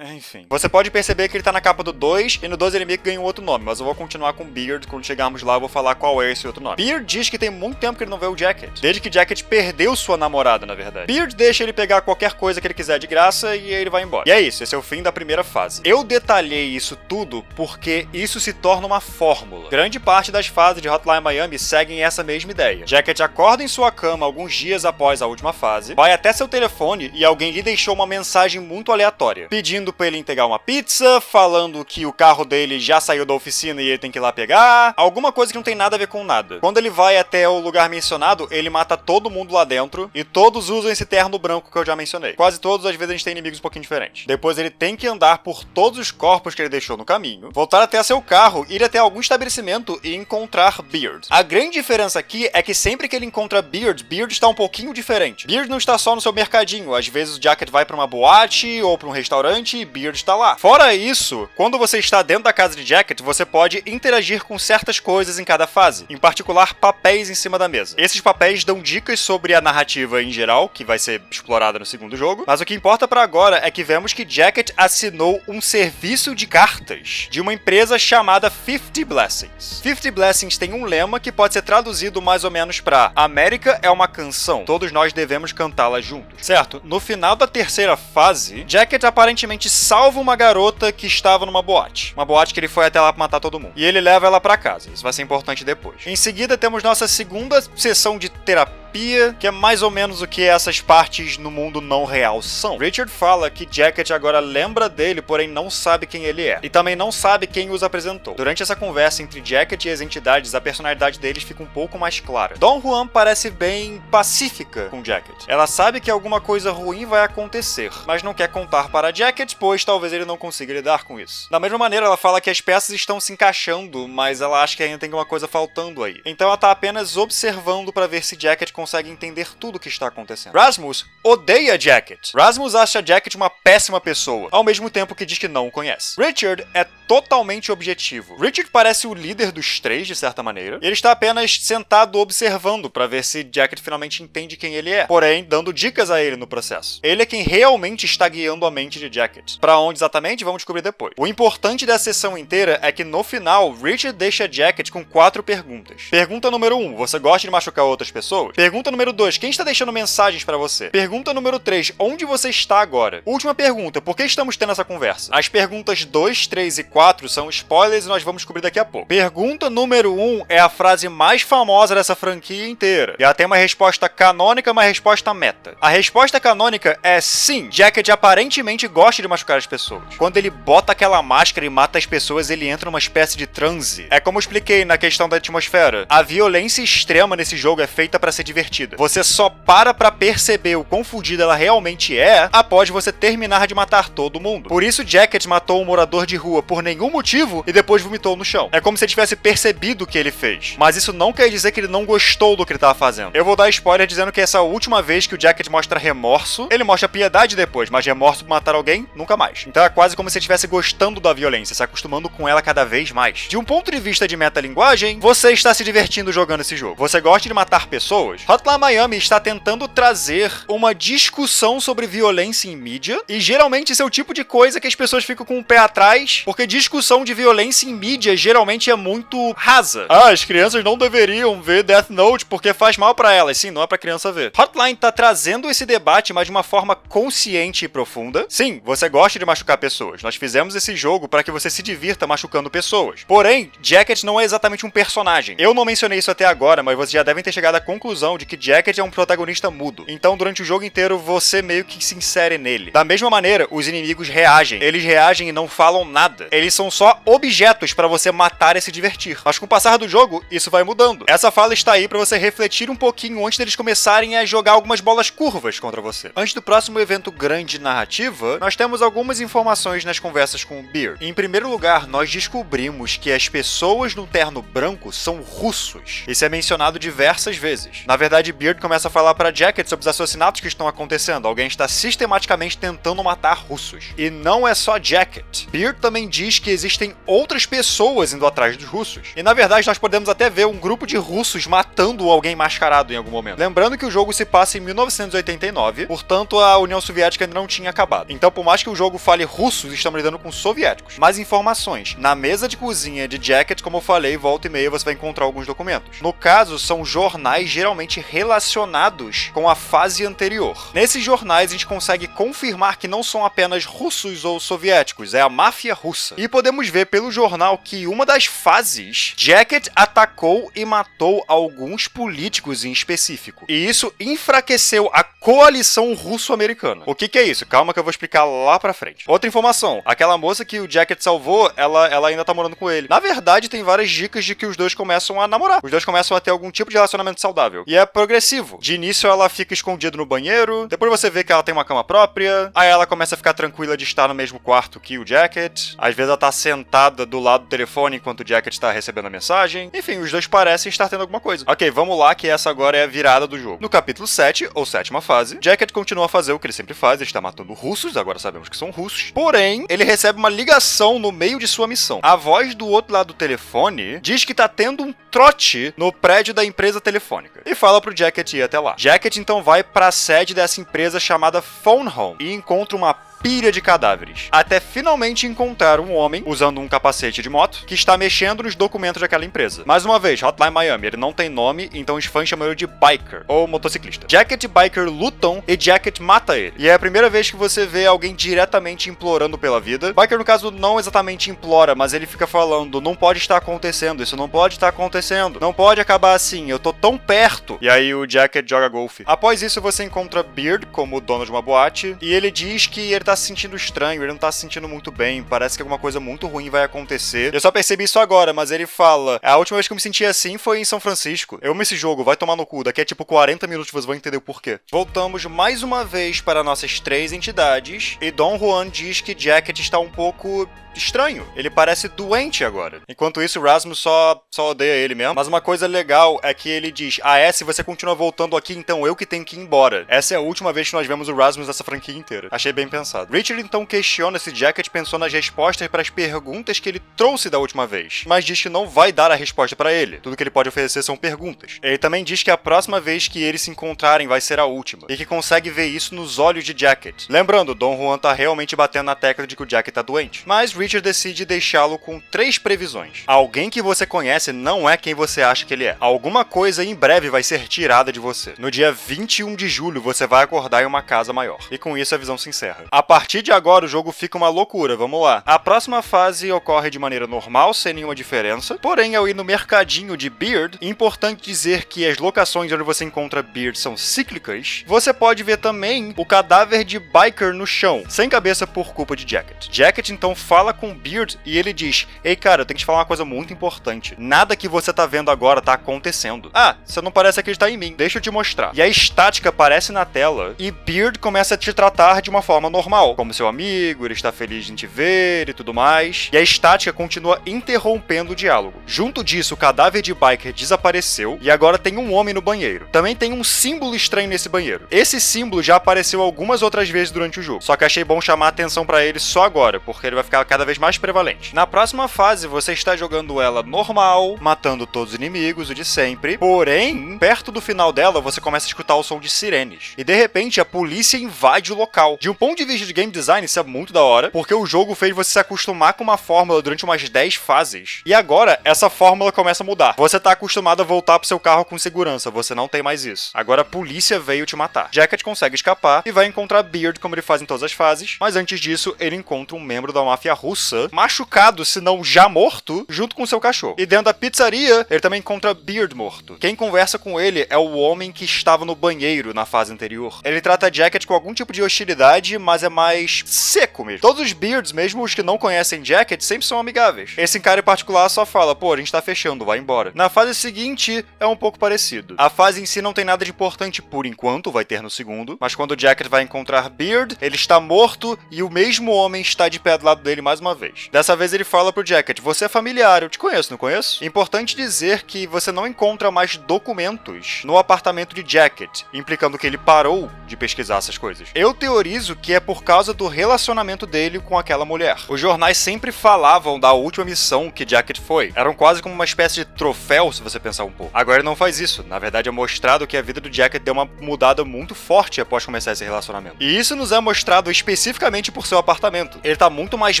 Enfim. Você pode perceber que ele tá na capa do 2, e no 2 ele meio que ganha um outro nome, mas eu vou continuar com Beard. Quando chegarmos lá eu vou falar qual é esse outro nome. Beard diz que tem muito tempo que ele não vê o Jacket, desde que Jacket perdeu sua namorada, na verdade. Beard deixa ele pegar qualquer coisa que ele quiser de graça e ele vai embora. E é isso, esse é o fim da primeira fase. Eu detalhei isso tudo porque isso se torna uma fórmula. Grande parte das fases de Hotline Miami seguem essa mesma ideia. Jacket acorda em sua cama alguns dias após a última fase, vai até seu telefone e alguém lhe deixou uma mensagem muito aleatória, pedindo pra ele entregar uma pizza, falando que o carro dele já saiu da oficina e ele tem que ir lá pegar, alguma coisa que não tem nada a ver com nada. Quando ele vai até o lugar mencionado, ele mata todo mundo lá dentro e todos usam esse terno branco que eu já mencionei. Quase todos, às vezes a gente tem inimigos um pouquinho diferentes. Depois ele tem que andar por todos os corpos que ele deixou no caminho, voltar até seu carro, ir até algum estabelecimento e encontrar Beard. A grande diferença aqui é que sempre que ele encontra Beard, Beard está um pouquinho diferente. Beard não está só no seu mercadinho, às vezes o Jacket vai pra uma boate ou pra um restaurante e Beard está lá. Fora isso, quando você você está dentro da casa de Jacket, você pode interagir com certas coisas em cada fase, em particular papéis em cima da mesa. Esses papéis dão dicas sobre a narrativa em geral, que vai ser explorada no segundo jogo, mas o que importa pra agora é que vemos que Jacket assinou um serviço de cartas de uma empresa chamada 50 Blessings. 50 Blessings tem um lema que pode ser traduzido mais ou menos pra América é uma canção, todos nós devemos cantá-la juntos, certo? No final da terceira fase, Jacket aparentemente salva uma garota que estava numa boate. Uma boate que ele foi até lá pra matar todo mundo. E ele leva ela pra casa, isso vai ser importante depois. Em seguida, temos nossa segunda sessão de terapia, que é mais ou menos o que essas partes no mundo não real são. Richard fala que Jacket agora lembra dele, porém não sabe quem ele é. E também não sabe quem os apresentou. Durante essa conversa entre Jacket e as entidades, a personalidade deles fica um pouco mais clara. Don Juan parece bem pacífica com Jacket. Ela sabe que alguma coisa ruim vai acontecer, mas não quer contar para Jacket, pois talvez ele não consiga lidar com isso. Da mesma maneira, ela fala que as peças estão se encaixando, mas ela acha que ainda tem uma coisa faltando aí. Então ela tá apenas observando para ver se Jacket consegue entender tudo o que está acontecendo. Rasmus odeia Jacket. Rasmus acha Jacket uma péssima pessoa, ao mesmo tempo que diz que não o conhece. Richard é totalmente objetivo. Richard parece o líder dos três, de certa maneira. Ele está apenas sentado observando para ver se Jacket finalmente entende quem ele é, porém dando dicas a ele no processo. Ele é quem realmente está guiando a mente de Jacket. Para onde exatamente, vamos descobrir depois. O importante da sessão inteira é que no final, Richard deixa Jacket com 4 perguntas. Pergunta número 1, você gosta de machucar outras pessoas? Pergunta número 2, quem está deixando mensagens para você? Pergunta número 3, onde você está agora? Última pergunta, por que estamos tendo essa conversa? As perguntas 2, 3 e 4 são spoilers e nós vamos descobrir daqui a pouco. Pergunta número 1 é a frase mais famosa dessa franquia inteira. E ela tem uma resposta canônica e uma resposta meta. A resposta canônica é sim, Jacket aparentemente gosta de machucar as pessoas. Quando ele bota aquela máscara e mata as pessoas, ele entra numa espécie de transe. É como eu expliquei na questão da atmosfera. A violência extrema nesse jogo é feita para ser divertida. Você só para pra perceber o quão fodida ela realmente é após você terminar de matar todo mundo. Por isso Jacket matou um morador de rua por nenhum motivo e depois vomitou no chão. É como se ele tivesse percebido o que ele fez. Mas isso não quer dizer que ele não gostou do que ele estava fazendo. Eu vou dar spoiler dizendo que essa última vez que o Jacket mostra remorso, ele mostra piedade depois, mas remorso por matar alguém, nunca mais. Então é quase como se ele estivesse gostando da violência, se acostumando com ela cada vez mais. De um ponto de vista de metalinguagem, você está se divertindo jogando esse jogo. Você gosta de matar pessoas? Hotline Miami está tentando trazer uma discussão sobre violência em mídia, e geralmente esse é o tipo de coisa que as pessoas ficam com o pé atrás, porque discussão de violência em mídia geralmente é muito rasa. Ah, as crianças não deveriam ver Death Note porque faz mal pra elas. Sim, não é pra criança ver. Hotline tá trazendo esse debate, mas de uma forma consciente e profunda. Sim, você gosta de machucar pessoas. Nós fizemos esse jogo para que você se divirta machucando pessoas. Porém, Jacket não é exatamente um personagem. Eu não mencionei isso até agora, mas vocês já devem ter chegado à conclusão de que Jacket é um protagonista mudo. Então, durante o jogo inteiro, você meio que se insere nele. Da mesma maneira, os inimigos reagem. Eles reagem e não falam nada. Eles são só objetos para você matar e se divertir. Mas com o passar do jogo, isso vai mudando. Essa fala está aí para você refletir um pouquinho antes deles começarem a jogar algumas bolas curvas contra você. Antes do próximo evento grande narrativa, nós temos algumas informações nas conversas com o Beard. Em primeiro lugar, nós descobrimos que as pessoas no terno branco são russos. Isso é mencionado diversas vezes. Na verdade, Beard começa a falar para Jacket sobre os assassinatos que estão acontecendo. Alguém está sistematicamente tentando matar russos. E não é só Jacket. Beard também diz que existem outras pessoas indo atrás dos russos. E na verdade, nós podemos até ver um grupo de russos matando alguém mascarado em algum momento. Lembrando que o jogo se passa em 1989, portanto a União Soviética ainda não tinha acabado. Então, por mais que o jogo fale russos, estamos lidando com soviéticos. Mais informações. Na mesa de cozinha de Jacket, como eu falei, volta e meia você vai encontrar alguns documentos. No caso, são jornais geralmente relacionados com a fase anterior. Nesses jornais, a gente consegue confirmar que não são apenas russos ou soviéticos, é a máfia russa. E podemos ver pelo jornal que uma das fases, Jacket atacou e matou alguns políticos em específico. E isso enfraqueceu a coalição russo-americana. O que é isso? Calma que eu vou explicar lá pra frente. Outra informação, aquela moça que o Jacket salvou, ela ainda tá morando com ele. Na verdade, tem várias dicas de que os dois começam a namorar. Os dois começam a ter algum tipo de relacionamento saudável. E é progressivo. De início ela fica escondida no banheiro, depois você vê que ela tem uma cama própria, aí ela começa a ficar tranquila de estar no mesmo quarto que o Jacket, às vezes ela tá sentada do lado do telefone enquanto o Jacket tá recebendo a mensagem, enfim, os dois parecem estar tendo alguma coisa. Ok, vamos lá que essa agora é a virada do jogo. No capítulo 7, ou sétima fase, Jacket continua a fazer o que ele sempre faz, ele está matando russos, agora sabemos que são russos, porém, ele recebe uma ligação no meio de sua missão. A voz do outro lado do telefone diz que tá tendo um trote no prédio da empresa telefônica e fala pro Jacket ir até lá. Jacket então vai pra sede dessa empresa chamada Phone Home e encontra uma pilha de cadáveres, até finalmente encontrar um homem, usando um capacete de moto, que está mexendo nos documentos daquela empresa. Mais uma vez, Hotline Miami, ele não tem nome, então os fãs chamam ele de Biker, ou motociclista. Jacket e Biker lutam e Jacket mata ele. E é a primeira vez que você vê alguém diretamente implorando pela vida. Biker, no caso, não exatamente implora, mas ele fica falando, não pode estar acontecendo, isso não pode estar acontecendo, não pode acabar assim, eu tô tão perto. E aí o Jacket joga golfe. Após isso, você encontra Beard como dono de uma boate, e ele diz que ele tá se sentindo estranho, ele não tá se sentindo muito bem, parece que alguma coisa muito ruim vai acontecer. Eu só percebi isso agora, mas ele fala, a última vez que eu me senti assim foi em São Francisco. Eu amo esse jogo, vai tomar no cu, daqui a tipo 40 minutos vocês vão entender o porquê. Voltamos mais uma vez para nossas três entidades, e Don Juan diz que Jacket está um pouco estranho. Ele parece doente agora. Enquanto isso, o Rasmus só odeia ele mesmo. Mas uma coisa legal é que ele diz, se você continua voltando aqui, então eu que tenho que ir embora. Essa é a última vez que nós vemos o Rasmus nessa franquia inteira. Achei bem pensado. Richard então questiona se Jacket pensou nas respostas para as perguntas que ele trouxe da última vez, mas diz que não vai dar a resposta para ele. Tudo que ele pode oferecer são perguntas. Ele também diz que a próxima vez que eles se encontrarem vai ser a última, e que consegue ver isso nos olhos de Jacket. Lembrando, Don Juan tá realmente batendo na tecla de que o Jacket tá doente. Mas Richard decide deixá-lo com 3 previsões. Alguém que você conhece não é quem você acha que ele é. Alguma coisa em breve vai ser tirada de você. No dia 21 de julho, você vai acordar em uma casa maior. E com isso a visão se encerra. A partir de agora, o jogo fica uma loucura, vamos lá. A próxima fase ocorre de maneira normal, sem nenhuma diferença. Porém, ao ir no mercadinho de Beard, é importante dizer que as locações onde você encontra Beard são cíclicas. Você pode ver também o cadáver de Biker no chão, sem cabeça por culpa de Jacket. Jacket então fala com Beard e ele diz, ei cara, eu tenho que te falar uma coisa muito importante. Nada que você tá vendo agora tá acontecendo. Você não parece acreditar em mim, deixa eu te mostrar. E a estática aparece na tela e Beard começa a te tratar de uma forma normal, como seu amigo, ele está feliz em te ver e tudo mais. E a estática continua interrompendo o diálogo. Junto disso, o cadáver de Biker desapareceu e agora tem um homem no banheiro. Também tem um símbolo estranho nesse banheiro. Esse símbolo já apareceu algumas outras vezes durante o jogo, só que achei bom chamar a atenção pra ele só agora, porque ele vai ficar cada vez mais prevalente. Na próxima fase, você está jogando ela normal, matando todos os inimigos, o de sempre, porém, perto do final dela, você começa a escutar o som de sirenes. E de repente, a polícia invade o local. De um ponto de vista de game design, isso é muito da hora, porque o jogo fez você se acostumar com uma fórmula durante umas 10 fases. E agora, essa fórmula começa a mudar. Você tá acostumado a voltar pro seu carro com segurança, você não tem mais isso. Agora a polícia veio te matar. Jacket consegue escapar e vai encontrar Beard, como ele faz em todas as fases, mas antes disso, ele encontra um membro da máfia russa, machucado, se não já morto, junto com seu cachorro. E dentro da pizzaria, ele também encontra Beard morto. Quem conversa com ele é o homem que estava no banheiro na fase anterior. Ele trata Jacket com algum tipo de hostilidade, mas é mais seco mesmo. Todos os Beards, mesmo os que não conhecem Jacket, sempre são amigáveis. Esse cara em particular só fala, pô, a gente tá fechando, vai embora. Na fase seguinte, é um pouco parecido. A fase em si não tem nada de importante por enquanto, vai ter no segundo, mas quando Jacket vai encontrar Beard, ele está morto e o mesmo homem está de pé do lado dele mais uma vez. Dessa vez ele fala pro Jacket, você é familiar, eu te conheço, não conheço? Importante dizer que você não encontra mais documentos no apartamento de Jacket, implicando que ele parou de pesquisar essas coisas. Eu teorizo que é por causa do relacionamento dele com aquela mulher. Os jornais sempre falavam da última missão que Jacket foi. Eram quase como uma espécie de troféu, se você pensar um pouco. Agora ele não faz isso. Na verdade é mostrado que a vida do Jacket deu uma mudada muito forte após começar esse relacionamento. E isso nos é mostrado especificamente por seu apartamento. Ele tá muito mais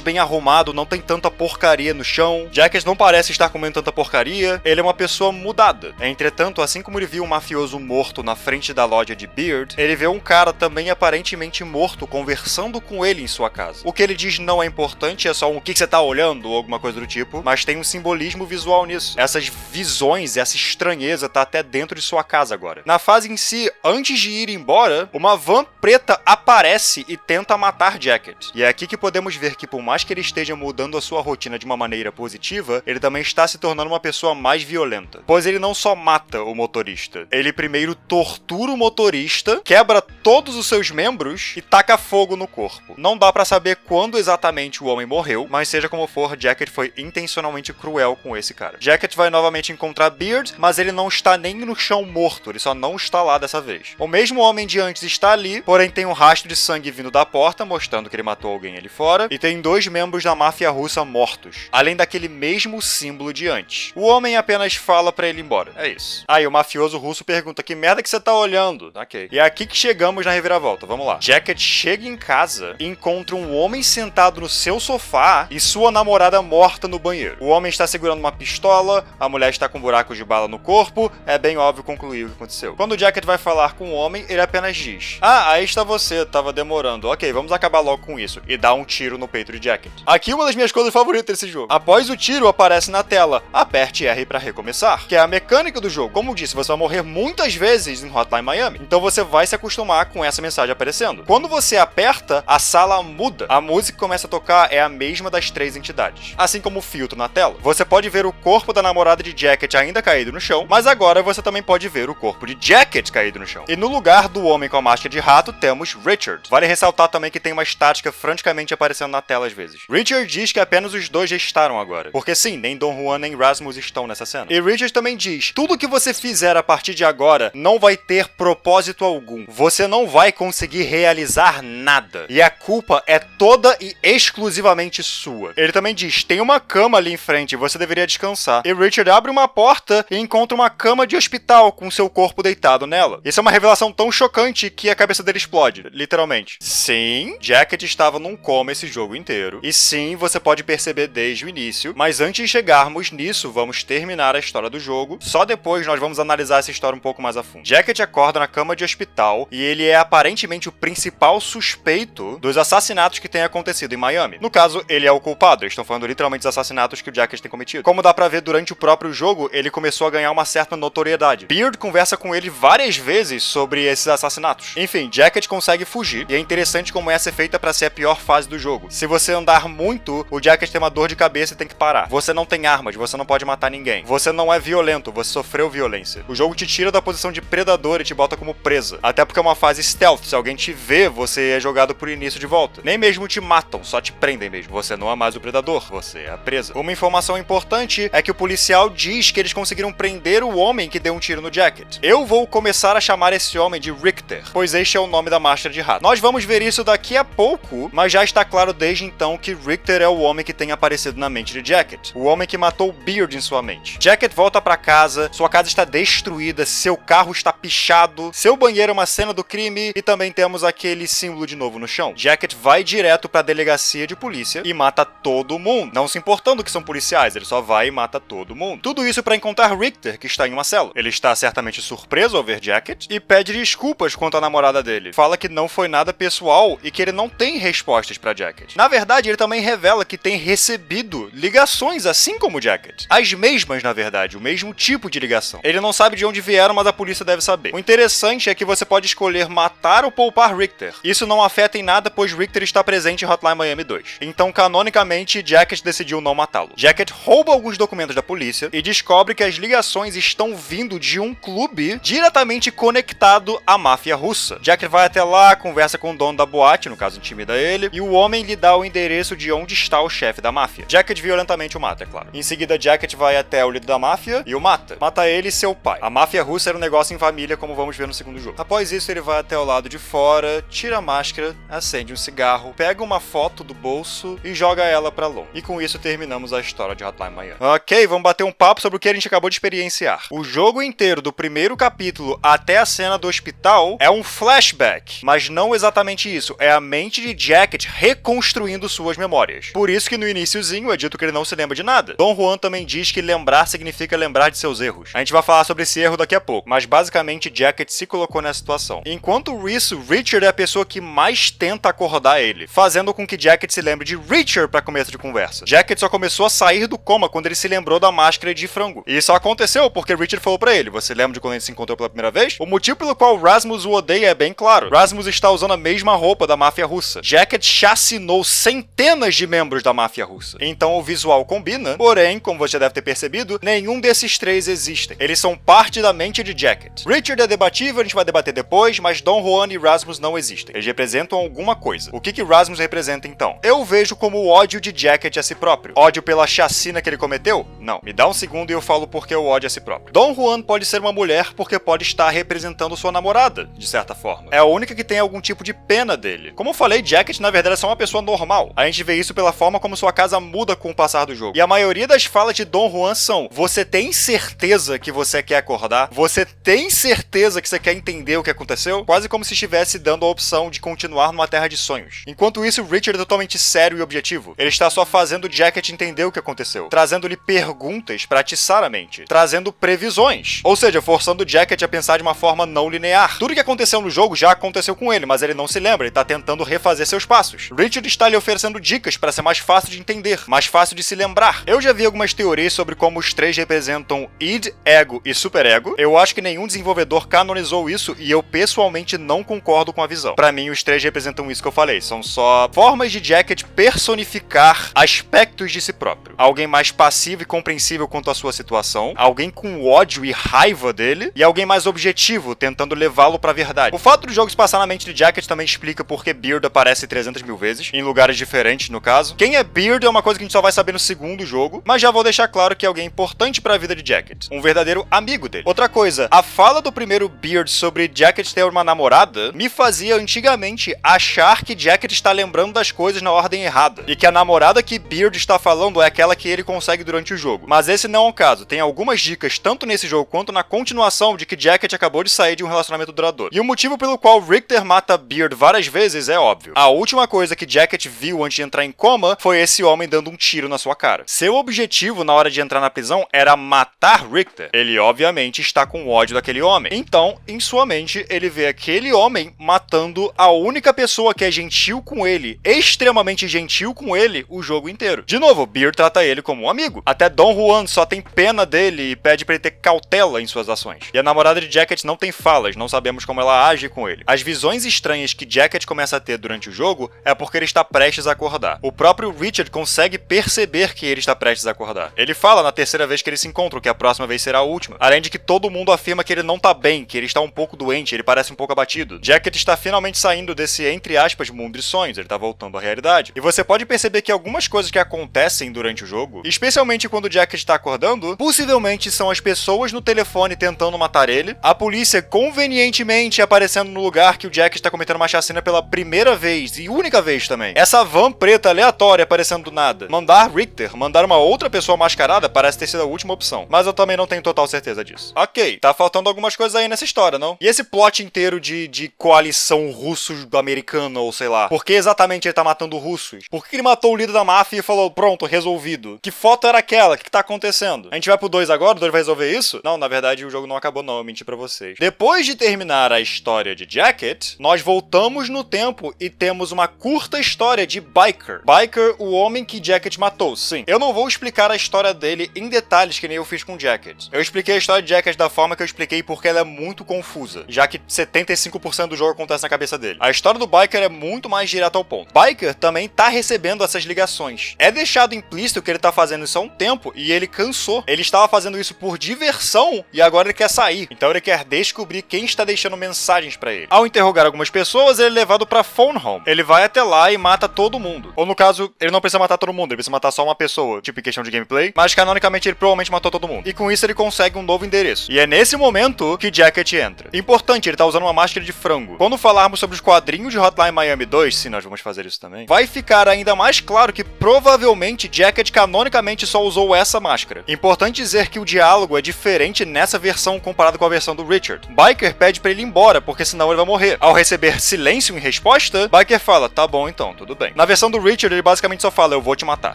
bem arrumado, não tem tanta porcaria no chão. Jacket não parece estar comendo tanta porcaria. Ele é uma pessoa mudada. Entretanto, assim como ele viu um mafioso morto na frente da loja de Beard, ele vê um cara também aparentemente morto conversando com ele em sua casa. O que ele diz não é importante, é só um o que você tá olhando ou alguma coisa do tipo, mas tem um simbolismo visual nisso. Essas visões, essa estranheza tá até dentro de sua casa agora. Na fase em si, antes de ir embora, uma van preta aparece e tenta matar Jacket. E é aqui que podemos ver que por mais que ele esteja mudando a sua rotina de uma maneira positiva, ele também está se tornando uma pessoa mais violenta. Pois ele não só mata o motorista, pista. Ele primeiro tortura o motorista, quebra todos os seus membros e taca fogo no corpo. Não dá pra saber quando exatamente o homem morreu, mas seja como for, Jacket foi intencionalmente cruel com esse cara. Jacket vai novamente encontrar Beard, mas ele não está nem no chão morto, ele só não está lá dessa vez. O mesmo homem de antes está ali, porém tem um rastro de sangue vindo da porta, mostrando que ele matou alguém ali fora, e tem 2 membros da máfia russa mortos, além daquele mesmo símbolo de antes. O homem apenas fala pra ele ir embora. É isso. Aí o mafioso russo pergunta: que merda que você tá olhando? Ok. E é aqui que chegamos na reviravolta, vamos lá. Jacket chega em casa e encontra um homem sentado no seu sofá e sua namorada morta no banheiro. O homem está segurando uma pistola, a mulher está com buracos de bala no corpo, é bem óbvio concluir o que aconteceu. Quando Jacket vai falar com o homem, ele apenas diz: ah, aí está você, tava demorando, ok, vamos acabar logo com isso, e dá um tiro no peito de Jacket. Aqui uma das minhas coisas favoritas desse jogo. Após o tiro, aparece na tela: aperte R para recomeçar, que é a mecânica do jogo. Como disse, você vai morrer muitas vezes em Hotline Miami, então você vai se acostumar com essa mensagem aparecendo. Quando você aperta, a sala muda. A música que começa a tocar é a mesma das 3 entidades. Assim como o filtro na tela. Você pode ver o corpo da namorada de Jacket ainda caído no chão, mas agora você também pode ver o corpo de Jacket caído no chão. E no lugar do homem com a máscara de rato, temos Richard. Vale ressaltar também que tem uma estática franticamente aparecendo na tela às vezes. Richard diz que apenas os 2 restaram agora. Porque sim, nem Don Juan nem Rasmus estão nessa cena. E Richard também diz: tudo que você fizer a partir de agora não vai ter propósito algum. Você não vai conseguir realizar nada. E a culpa é toda e exclusivamente sua. Ele também diz: tem uma cama ali em frente, você deveria descansar. E Richard abre uma porta e encontra uma cama de hospital com seu corpo deitado nela. Isso é uma revelação tão chocante que a cabeça dele explode, literalmente. Sim, Jacket estava num coma esse jogo inteiro. E sim, você pode perceber desde o início. Mas antes de chegarmos nisso, vamos terminar a história do jogo. Só depois nós vamos analisar essa história um pouco mais a fundo. Jacket acorda na cama de hospital e ele é aparentemente o principal suspeito dos assassinatos que têm acontecido em Miami. No caso, ele é o culpado. Eles estão falando literalmente dos assassinatos que o Jacket tem cometido. Como dá pra ver durante o próprio jogo, ele começou a ganhar uma certa notoriedade. Beard conversa com ele várias vezes sobre esses assassinatos. Enfim, Jacket consegue fugir, e é interessante como essa é feita pra ser a pior fase do jogo. Se você andar muito, o Jacket tem uma dor de cabeça e tem que parar. Você não tem armas, você não pode matar ninguém. Você não é violento, você sofreu violência. O jogo te tira da posição de predador e te bota como presa. Até porque é uma fase stealth, se alguém te vê, você é jogado por início de volta. Nem mesmo te matam, só te prendem mesmo. Você não é mais o predador, você é a presa. Uma informação importante é que o policial diz que eles conseguiram prender o homem que deu um tiro no Jacket. Eu vou começar a chamar esse homem de Richter, pois este é o nome da máscara de rato. Nós vamos ver isso daqui a pouco, mas já está claro desde então que Richter é o homem que tem aparecido na mente de Jacket. O homem que matou Beard em sua mente. Jacket volta pra casa, sua casa está destruída, seu carro está pichado, seu banheiro é uma cena do crime e também temos aquele símbolo de novo no chão. Jacket vai direto pra delegacia de polícia e mata todo mundo. Não se importando que são policiais, ele só vai e mata todo mundo. Tudo isso pra encontrar Richter, que está em uma cela. Ele está certamente surpreso ao ver Jacket e pede desculpas quanto à namorada dele. Fala que não foi nada pessoal e que ele não tem respostas pra Jacket. Na verdade, ele também revela que tem recebido ligações assim como Jacket. As mesmas, na verdade, o mesmo tipo de ligação. Ele não sabe de onde vieram, mas a polícia deve saber. O interessante é que você pode escolher matar ou poupar Richter. Isso não afeta em nada, pois Richter está presente em Hotline Miami 2. Então, canonicamente, Jacket decidiu não matá-lo. Jacket rouba alguns documentos da polícia e descobre que as ligações estão vindo de um clube diretamente conectado à máfia russa. Jacket vai até lá, conversa com o dono da boate, no caso intimida ele, e o homem lhe dá o endereço de onde está o chefe da máfia. Jacket violentamente o mata, é claro. Em seguida, Jacket vai até o líder da máfia e o mata. Mata ele e seu pai. A máfia russa era um negócio em família, como vamos ver no segundo jogo. Após isso, ele vai até o lado de fora, tira a máscara, acende um cigarro, pega uma foto do bolso e joga ela pra longe. E com isso terminamos a história de Hotline Miami. Ok, vamos bater um papo sobre o que a gente acabou de experienciar. O jogo inteiro, do primeiro capítulo até a cena do hospital, é um flashback. Mas não exatamente isso, é a mente de Jacket reconstruindo suas memórias. Por isso que no iniciozinho é dito que ele não se lembra de nada. Don Juan também diz que lembrar significa lembrar de seus erros. A gente vai falar sobre esse erro daqui a pouco, mas basicamente Jacket se colocou nessa situação. Enquanto isso, Richard é a pessoa que mais tenta acordar ele, fazendo com que Jacket se lembre de Richard para começo de conversa. Jacket só começou a sair do coma quando ele se lembrou da máscara de frango. E isso aconteceu porque Richard falou pra ele: você lembra de quando a gente se encontrou pela primeira vez? O motivo pelo qual Rasmus o odeia é bem claro. Rasmus está usando a mesma roupa da máfia russa. Jacket chacinou centenas de membros da máfia russa. Então o visual combina, porém, como você deve ter percebido, nenhum desses três existem. Eles são parte parte da mente de Jacket. Richard é debatível, a gente vai debater depois, mas Don Juan e Rasmus não existem. Eles representam alguma coisa. O que Rasmus representa então? Eu vejo como o ódio de Jacket a si próprio. Ódio pela chacina que ele cometeu? Não. Me dá um segundo e eu falo porque eu ódio a si próprio. Don Juan pode ser uma mulher porque pode estar representando sua namorada, de certa forma. É a única que tem algum tipo de pena dele. Como eu falei, Jacket na verdade é só uma pessoa normal. A gente vê isso pela forma como sua casa muda com o passar do jogo. E a maioria das falas de Don Juan são: você tem certeza que você quer acordar? Você tem certeza que você quer entender o que aconteceu? Quase como se estivesse dando a opção de continuar numa terra de sonhos. Enquanto isso, Richard é totalmente sério e objetivo. Ele está só fazendo Jacket entender o que aconteceu, trazendo-lhe perguntas para atiçar a mente, trazendo previsões, ou seja, forçando Jacket a pensar de uma forma não linear. Tudo que aconteceu no jogo já aconteceu com ele, mas ele não se lembra, ele está tentando refazer seus passos. Richard está lhe oferecendo dicas para ser mais fácil de entender, mais fácil de se lembrar. Eu já vi algumas teorias sobre como os três representam id, ego e superego. Eu acho que nenhum desenvolvedor canonizou isso e eu pessoalmente não concordo com a visão. Para mim, os três representam isso que eu falei, são só formas de Jacket personificar aspectos de si próprio. Alguém mais passivo e compreensível quanto à sua situação, alguém com ódio e raiva dele, e alguém mais objetivo, tentando levá-lo pra verdade. O fato do jogo se passar na mente de Jacket também explica por que Beard aparece 300 mil vezes, em lugares diferentes no caso. Quem é Beard é uma coisa que a gente só vai saber no segundo jogo, mas já vou deixar claro que é alguém importante pra vida de Jacket, um verdadeiro amigo dele. Outra coisa, a fala do primeiro Beard sobre Jacket ter uma namorada me fazia antigamente achar que Jacket está lembrando das coisas na ordem errada, e que a namorada que Beard está falando é aquela que ele consegue durante o jogo. Mas esse não é o caso. Tem algumas dicas, tanto nesse jogo quanto na continuação, de que Jacket acabou de sair de um relacionamento duradouro. E o motivo pelo qual Richter mata Beard várias vezes é óbvio. A última coisa que Jacket viu antes de entrar em coma foi esse homem dando um tiro na sua cara. Seu objetivo na hora de entrar na prisão era matar Richter. Ele obviamente está com ódio daquele homem. Então, em sua mente, ele vê aquele homem matando a única pessoa que é gentil com ele, extremamente gentil com ele, o jogo inteiro. De novo, Beard trata ele como um amigo. Até Don Juan só tem pena dele e pede pra ele ter cautela em suas ações. E a namorada de Jacket não tem falas, não sabemos como ela age com ele. As visões estranhas que Jacket começa a ter durante o jogo é porque ele está prestes a acordar. O próprio Richard consegue perceber que ele está prestes a acordar. Ele fala na terceira vez que eles se encontram que a próxima vez será a última. Além de que todo mundo afirma que ele não tá bem, que ele está um pouco doente, ele parece um pouco abatido. Jacket está finalmente saindo desse, entre aspas, mundo de sonhos, ele tá voltando à realidade. E você pode perceber que algumas coisas que acontecem durante o jogo, especialmente quando Jacket está acordando, possivelmente são as pessoas no telefone tentando matar ele, a polícia convenientemente aparecendo no lugar que o Jack está cometendo uma chacina pela primeira vez e única vez também. Essa van preta aleatória aparecendo do nada. Mandar Richter, mandar uma outra pessoa mascarada parece ter sido a última opção, mas eu também não tenho total certeza disso. Ok, tá faltando algumas coisas aí nessa história, não? E esse plot inteiro de coalição russo-americana, ou sei lá, por que exatamente ele tá matando russos? Por que ele matou o líder da máfia e falou, pronto, resolvido? Que foto era aquela? O que tá acontecendo? A gente vai pro 2 agora? O 2 vai resolver isso? Não, na verdade o jogo não acabou não, eu menti pra vocês. Depois de terminar a história de Jacket, nós voltamos no tempo e temos uma curta história de Biker. Biker, o homem que Jacket matou, sim. Eu não vou explicar a história dele em detalhes que nem eu fiz com Jacket. Eu expliquei a história de Jacket da forma que eu expliquei porque ela é muito confusa, já que 75% do jogo acontece na cabeça dele. A história do Biker é muito mais direta ao ponto. Biker também tá recebendo essas ligações. É deixado implícito que ele tá fazendo isso há um tempo e ele cansou. Ele estava fazendo isso por diversão e agora ele quer sair. Então ele quer descobrir quem está deixando mensagens pra ele. Ao interrogar algumas pessoas, ele é levado pra Phone Home. Ele vai até lá e mata todo mundo. Ou no caso, ele não precisa matar todo mundo, ele precisa matar só uma pessoa, tipo em questão de gameplay, mas canonicamente ele provavelmente matou todo mundo. E com isso ele consegue um novo endereço. E é nesse momento que Jacket entra. Importante, ele tá usando uma máscara de frango. Quando falarmos sobre os quadrinhos de Hotline Miami 2, sim, nós vamos fazer isso também, vai ficar ainda mais claro que provavelmente Jacket canonicamente só usou essa máscara. Importante dizer que o diálogo é diferente nessa versão comparado com a versão do Richard. Biker pede pra ele ir embora, porque senão ele vai morrer. Ao receber silêncio em resposta, Biker fala, tá bom então, tudo bem. Na versão do Richard, ele basicamente só fala, eu vou te matar.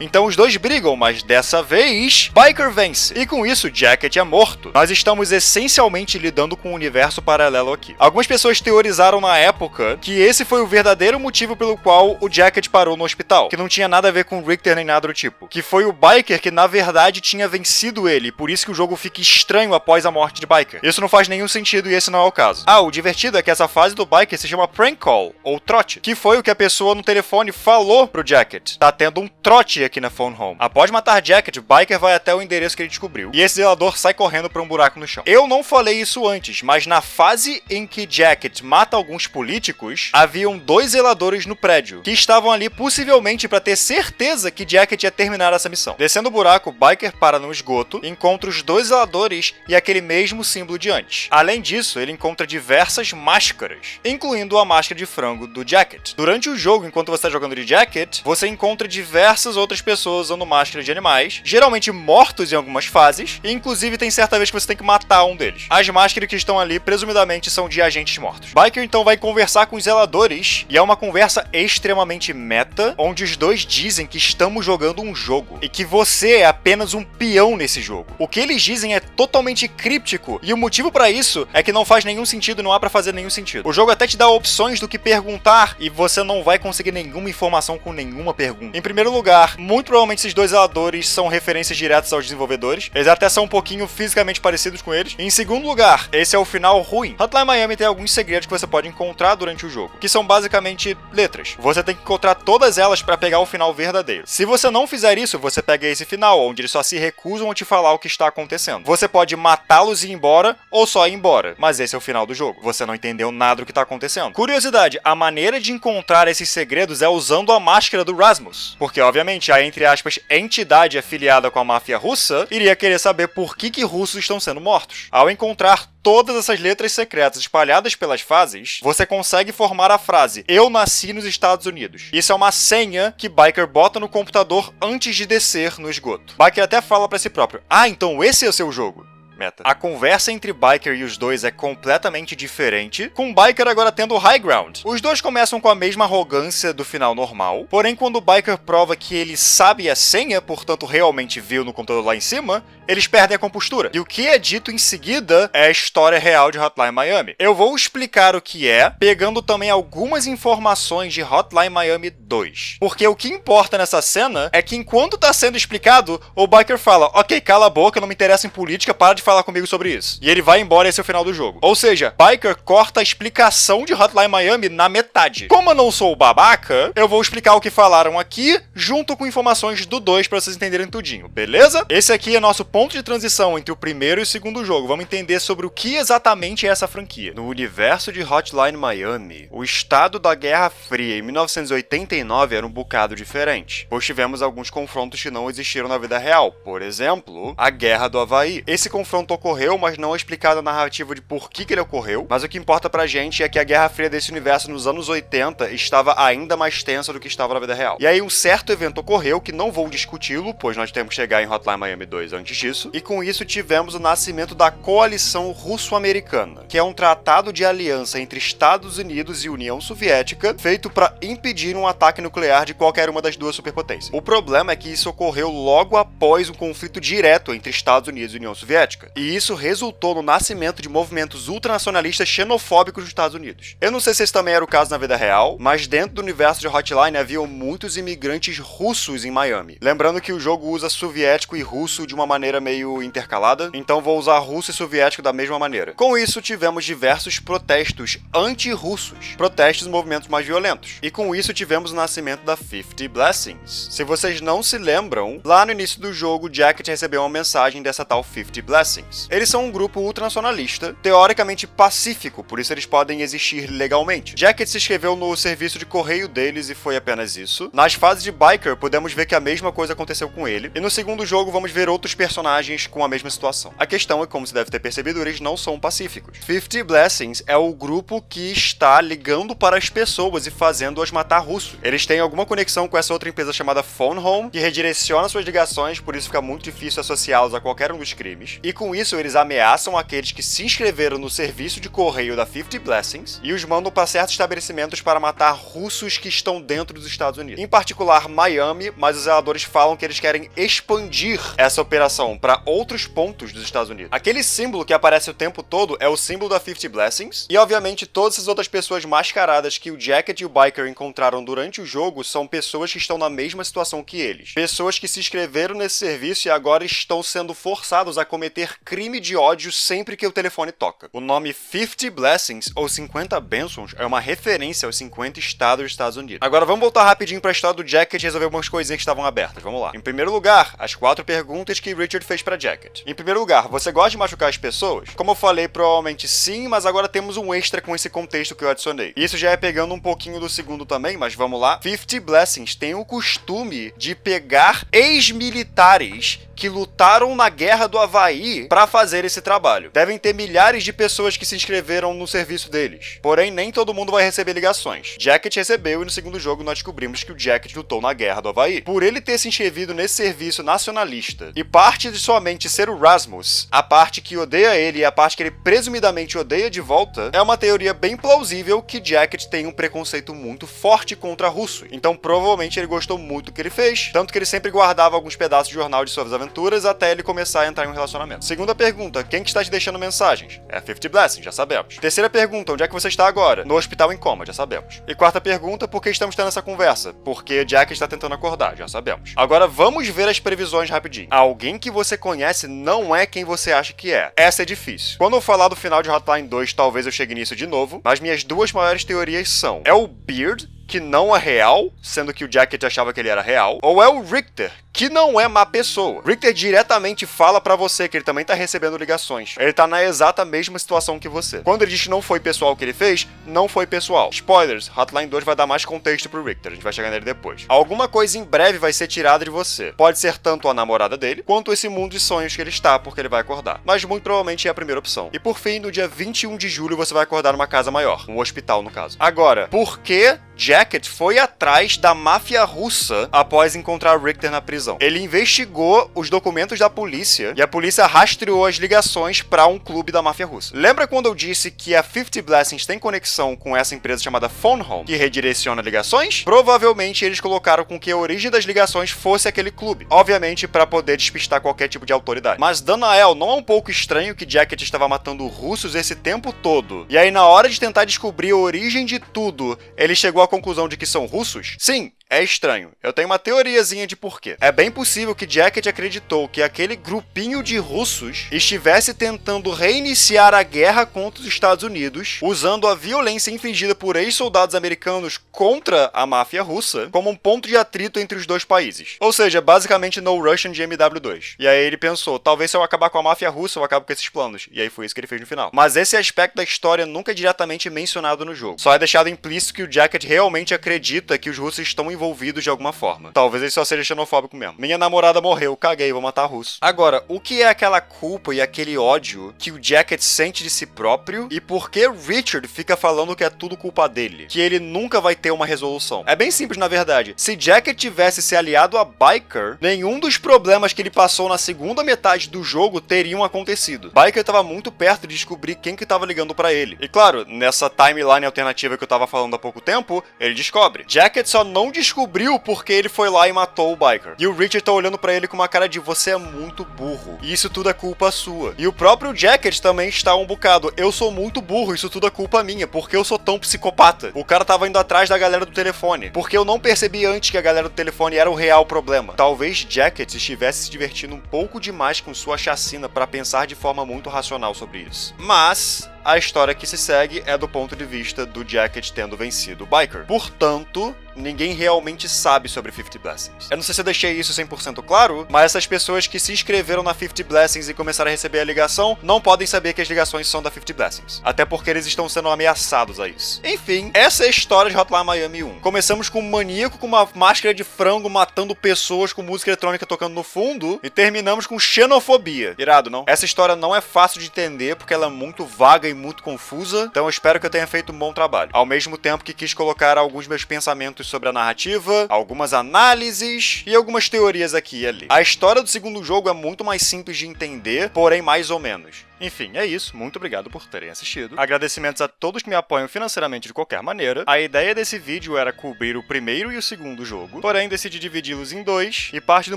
Então os dois brigam, mas dessa vez, Biker vence. E com isso, Jacket é morto. Nós estamos essencialmente lidando com um universo paralelo aqui. Algumas pessoas teorizaram na época que esse foi o verdadeiro motivo pelo qual o Jacket parou no hospital, que não tinha nada a ver com Richter nem nada do tipo. Que foi o Biker que, na verdade, tinha vencido ele, por isso que o jogo fica estranho após a morte de Biker. Isso não faz nenhum sentido e esse não é o caso. Ah, o divertido é que essa fase do Biker se chama Prank Call, ou trote, que foi o que a pessoa no telefone falou pro Jacket. Tá tendo um trote aqui na Phone Home. Após matar Jacket, Biker vai até o endereço que ele descobriu. E esse zelador sai correndo pra um buraco no chão. Eu não falei isso antes, mas na fase em que Jacket mata alguns políticos, haviam 2 zeladores no prédio, que estavam ali possivelmente para ter certeza que Jacket ia terminar essa missão. Descendo o buraco, Biker para no esgoto, encontra os 2 zeladores e aquele mesmo símbolo de antes. Além disso, ele encontra diversas máscaras, incluindo a máscara de frango do Jacket. Durante o jogo, enquanto você está jogando de Jacket, você encontra diversas outras pessoas usando máscaras de animais, geralmente mortos em algumas fases, e inclusive tem certa vez que você tem que matar um deles. As máscaras que estão ali, presumidamente, são de agentes mortos. Biker então vai conversar com os zeladores, e é uma conversa extremamente meta, onde os dois dizem que estamos jogando um jogo, e que você é apenas um peão nesse jogo. O que eles dizem é totalmente críptico, e o motivo para isso é que não faz nenhum sentido e não há pra fazer nenhum sentido. O jogo até te dá opções do que perguntar, e você não vai conseguir nenhuma informação com nenhuma pergunta. Em primeiro lugar, muito provavelmente esses 2 zeladores são referências diretas aos desenvolvedores, eles até são um pouquinho fisicamente parecidos com eles. Em segundo lugar, esse é o final ruim. Hotline Miami tem alguns segredos que você pode encontrar durante o jogo, que são basicamente letras. Você tem que encontrar todas elas para pegar o final verdadeiro. Se você não fizer isso, você pega esse final, onde eles só se recusam a te falar o que está acontecendo. Você pode matá-los e ir embora, ou só ir embora, mas esse é o final do jogo. Você não entendeu nada do que está acontecendo. Curiosidade, a maneira de encontrar esses segredos é usando a máscara do Rasmus, porque obviamente a, entre aspas, entidade afiliada com a máfia russa iria querer saber por que russos estão sendo mortos. Ao encontrar todas essas letras secretas espalhadas pelas fases, você consegue formar a frase "Eu nasci nos Estados Unidos". Isso é uma senha que Biker bota no computador antes de descer no esgoto. Biker até fala pra si próprio: "Ah, então esse é o seu jogo". Meta. A conversa entre Biker e os dois é completamente diferente, com Biker agora tendo o high ground. Os dois começam com a mesma arrogância do final normal, porém quando Biker prova que ele sabe a senha, portanto realmente viu no computador lá em cima, eles perdem a compostura. E o que é dito em seguida é a história real de Hotline Miami. Eu vou explicar o que é, pegando também algumas informações de Hotline Miami 2. Porque o que importa nessa cena é que enquanto tá sendo explicado, o Biker fala: "Ok, cala a boca, não me interessa em política, para de falar comigo sobre isso". E ele vai embora, esse é o final do jogo. Ou seja, Biker corta a explicação de Hotline Miami na metade. Como eu não sou o babaca, eu vou explicar o que falaram aqui, junto com informações do 2 pra vocês entenderem tudinho, beleza? Esse aqui é nosso ponto de transição entre o primeiro e o segundo jogo. Vamos entender sobre o que exatamente é essa franquia. No universo de Hotline Miami, o estado da Guerra Fria em 1989 era um bocado diferente, pois tivemos alguns confrontos que não existiram na vida real. Por exemplo, a Guerra do Havaí. Esse confronto ocorreu, mas não é explicada a narrativa de por que ele ocorreu, mas o que importa pra gente é que a Guerra Fria desse universo nos anos 80 estava ainda mais tensa do que estava na vida real. E aí um certo evento ocorreu, que não vou discuti-lo, pois nós temos que chegar em Hotline Miami 2 antes disso, e com isso tivemos o nascimento da Coalição Russo-Americana, que é um tratado de aliança entre Estados Unidos e União Soviética, feito para impedir um ataque nuclear de qualquer uma das duas superpotências. O problema é que isso ocorreu logo após um conflito direto entre Estados Unidos e União Soviética, e isso resultou no nascimento de movimentos ultranacionalistas xenofóbicos nos Estados Unidos. Eu não sei se esse também era o caso na vida real, mas dentro do universo de Hotline haviam muitos imigrantes russos em Miami. Lembrando que o jogo usa soviético e russo de uma maneira meio intercalada, então vou usar russo e soviético da mesma maneira. Com isso, tivemos diversos protestos anti-russos, protestos e movimentos mais violentos. E com isso tivemos o nascimento da 50 Blessings. Se vocês não se lembram, lá no início do jogo, Jacket recebeu uma mensagem dessa tal 50 Blessings. Eles são um grupo ultranacionalista, teoricamente pacífico, por isso eles podem existir legalmente. Jacket se inscreveu no serviço de correio deles e foi apenas isso. Nas fases de Biker, podemos ver que a mesma coisa aconteceu com ele, e no segundo jogo vamos ver outros personagens com a mesma situação. A questão é, como você deve ter percebido, eles não são pacíficos. 50 Blessings é o grupo que está ligando para as pessoas e fazendo-as matar russo. Eles têm alguma conexão com essa outra empresa chamada Phone Home, que redireciona suas ligações, por isso fica muito difícil associá-los a qualquer um dos crimes. E com isso, eles ameaçam aqueles que se inscreveram no serviço de correio da 50 Blessings e os mandam para certos estabelecimentos para matar russos que estão dentro dos Estados Unidos. Em particular, Miami, mas os zeladores falam que eles querem expandir essa operação para outros pontos dos Estados Unidos. Aquele símbolo que aparece o tempo todo é o símbolo da 50 Blessings, e obviamente todas essas outras pessoas mascaradas que o Jacket e o Biker encontraram durante o jogo são pessoas que estão na mesma situação que eles. Pessoas que se inscreveram nesse serviço e agora estão sendo forçados a cometer crime de ódio sempre que o telefone toca. O nome 50 Blessings, ou 50 bênçãos, é uma referência aos 50 estados dos Estados Unidos. Agora vamos voltar rapidinho para a história do Jacket e resolver algumas coisinhas que estavam abertas. Vamos lá. Em primeiro lugar, as 4 perguntas que Richard fez pra Jacket. Em primeiro lugar, você gosta de machucar as pessoas? Como eu falei, provavelmente sim, mas agora temos um extra com esse contexto que eu adicionei. Isso já é pegando um pouquinho do segundo também, mas vamos lá. 50 Blessings tem o costume de pegar ex-militares que lutaram na Guerra do Havaí para fazer esse trabalho. Devem ter milhares de pessoas que se inscreveram no serviço deles. Porém, nem todo mundo vai receber ligações. Jacket recebeu e no segundo jogo nós descobrimos que o Jacket lutou na Guerra do Havaí. Por ele ter se inscrevido nesse serviço nacionalista e parte de sua mente ser o Rasmus, a parte que odeia ele e a parte que ele presumidamente odeia de volta, é uma teoria bem plausível que Jacket tem um preconceito muito forte contra russos. Então provavelmente ele gostou muito do que ele fez, tanto que ele sempre guardava alguns pedaços de jornal de suas aventuras até ele começar a entrar em um relacionamento. Segunda pergunta, quem que está te deixando mensagens? É 50 Blessings, já sabemos. Terceira pergunta, onde é que você está agora? No hospital em coma, já sabemos. E quarta pergunta, por que estamos tendo essa conversa? Porque Jack está tentando acordar, já sabemos. Agora vamos ver as previsões rapidinho. Alguém que você conhece não é quem você acha que é. Essa é difícil. Quando eu falar do final de Hotline 2, talvez eu chegue nisso de novo, mas minhas duas maiores teorias são: é o Beard, que não é real, sendo que o Jacket achava que ele era real, ou é o Richter, que não é má pessoa. Richter diretamente fala pra você que ele também tá recebendo ligações. Ele tá na exata mesma situação que você. Quando ele diz que não foi pessoal o que ele fez, não foi pessoal. Spoilers, Hotline 2 vai dar mais contexto pro Richter, a gente vai chegar nele depois. Alguma coisa em breve vai ser tirada de você. Pode ser tanto a namorada dele, quanto esse mundo de sonhos que ele está, porque ele vai acordar. Mas muito provavelmente é a primeira opção. E por fim, no dia 21 de julho, você vai acordar numa casa maior. Um hospital, no caso. Agora, por que Jacket foi atrás da máfia russa após encontrar Richter na prisão? Ele investigou os documentos da polícia e a polícia rastreou as ligações para um clube da máfia russa. Lembra quando eu disse que a 50 Blessings tem conexão com essa empresa chamada Phone Home, que redireciona ligações? Provavelmente eles colocaram com que a origem das ligações fosse aquele clube, obviamente para poder despistar qualquer tipo de autoridade. Mas Danael, não é um pouco estranho que Jacket estava matando russos esse tempo todo? E aí na hora de tentar descobrir a origem de tudo, ele chegou à conclusão de que são russos? Sim, é estranho. Eu tenho uma teoriazinha de porquê. É bem possível que Jacket acreditou que aquele grupinho de russos estivesse tentando reiniciar a guerra contra os Estados Unidos, usando a violência infligida por ex-soldados americanos contra a máfia russa como um ponto de atrito entre os dois países. Ou seja, basicamente No Russian de MW2. E aí ele pensou, talvez se eu acabar com a máfia russa, eu acabo com esses planos. E aí foi isso que ele fez no final. Mas esse aspecto da história nunca é diretamente mencionado no jogo. Só é deixado implícito que o Jacket realmente acredita que os russos estão envolvidos de alguma forma. Talvez ele só seja xenofóbico mesmo. Minha namorada morreu, caguei, vou matar russo. Agora, o que é aquela culpa e aquele ódio que o Jacket sente de si próprio e por que Richard fica falando que é tudo culpa dele? Que ele nunca vai ter uma resolução. É bem simples, na verdade. Se Jacket tivesse se aliado a Biker, nenhum dos problemas que ele passou na segunda metade do jogo teriam acontecido. Biker estava muito perto de descobrir quem que estava ligando pra ele. E claro, nessa timeline alternativa que eu tava falando há pouco tempo, ele descobre. Jacket só não descobriu porque ele foi lá e matou o Biker. E o Richard tá olhando pra ele com uma cara de você é muito burro. E isso tudo é culpa sua. E o próprio Jacket também está um bocado. Eu sou muito burro, isso tudo é culpa minha. Porque eu sou tão psicopata. O cara tava indo atrás da galera do telefone. Porque eu não percebi antes que a galera do telefone era o real problema. Talvez Jacket estivesse se divertindo um pouco demais com sua chacina pra pensar de forma muito racional sobre isso. Mas a história que se segue é do ponto de vista do Jacket tendo vencido o Biker. Portanto, ninguém realmente sabe sobre 50 Blessings. Eu não sei se eu deixei isso 100% claro, mas essas pessoas que se inscreveram na 50 Blessings e começaram a receber a ligação, não podem saber que as ligações são da 50 Blessings. Até porque eles estão sendo ameaçados a isso. Enfim, essa é a história de Hotline Miami 1. Começamos com um maníaco com uma máscara de frango matando pessoas com música eletrônica tocando no fundo, e terminamos com xenofobia. Irado, não? Essa história não é fácil de entender, porque ela é muito vaga e muito confusa, então eu espero que eu tenha feito um bom trabalho. Ao mesmo tempo que quis colocar alguns meus pensamentos sobre a narrativa, algumas análises e algumas teorias aqui e ali. A história do segundo jogo é muito mais simples de entender, porém mais ou menos. Enfim, é isso. Muito obrigado por terem assistido. Agradecimentos a todos que me apoiam financeiramente de qualquer maneira. A ideia desse vídeo era cobrir o primeiro e o segundo jogo, porém decidi dividi-los em dois, e parte do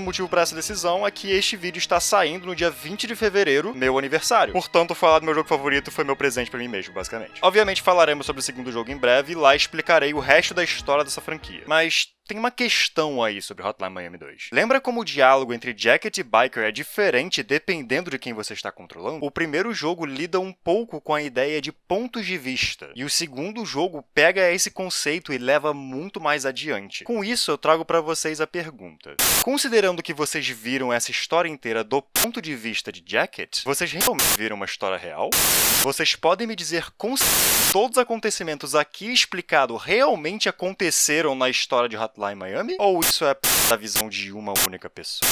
motivo para essa decisão é que este vídeo está saindo no dia 20 de fevereiro, meu aniversário. Portanto, falar do meu jogo favorito foi meu presente para mim mesmo, basicamente. Obviamente falaremos sobre o segundo jogo em breve, e lá explicarei o resto da história dessa franquia. Mas Tem uma questão aí sobre Hotline Miami 2. Lembra como o diálogo entre Jacket e Biker é diferente dependendo de quem você está controlando? O primeiro jogo lida um pouco com a ideia de pontos de vista, e o segundo jogo pega esse conceito e leva muito mais adiante. Com isso, eu trago para vocês a pergunta. Considerando que vocês viram essa história inteira do ponto de vista de Jacket, vocês realmente viram uma história real? Vocês podem me dizer com certeza todos os acontecimentos aqui explicados realmente aconteceram na história de Hotline Miami? Ou isso é da visão de uma única pessoa?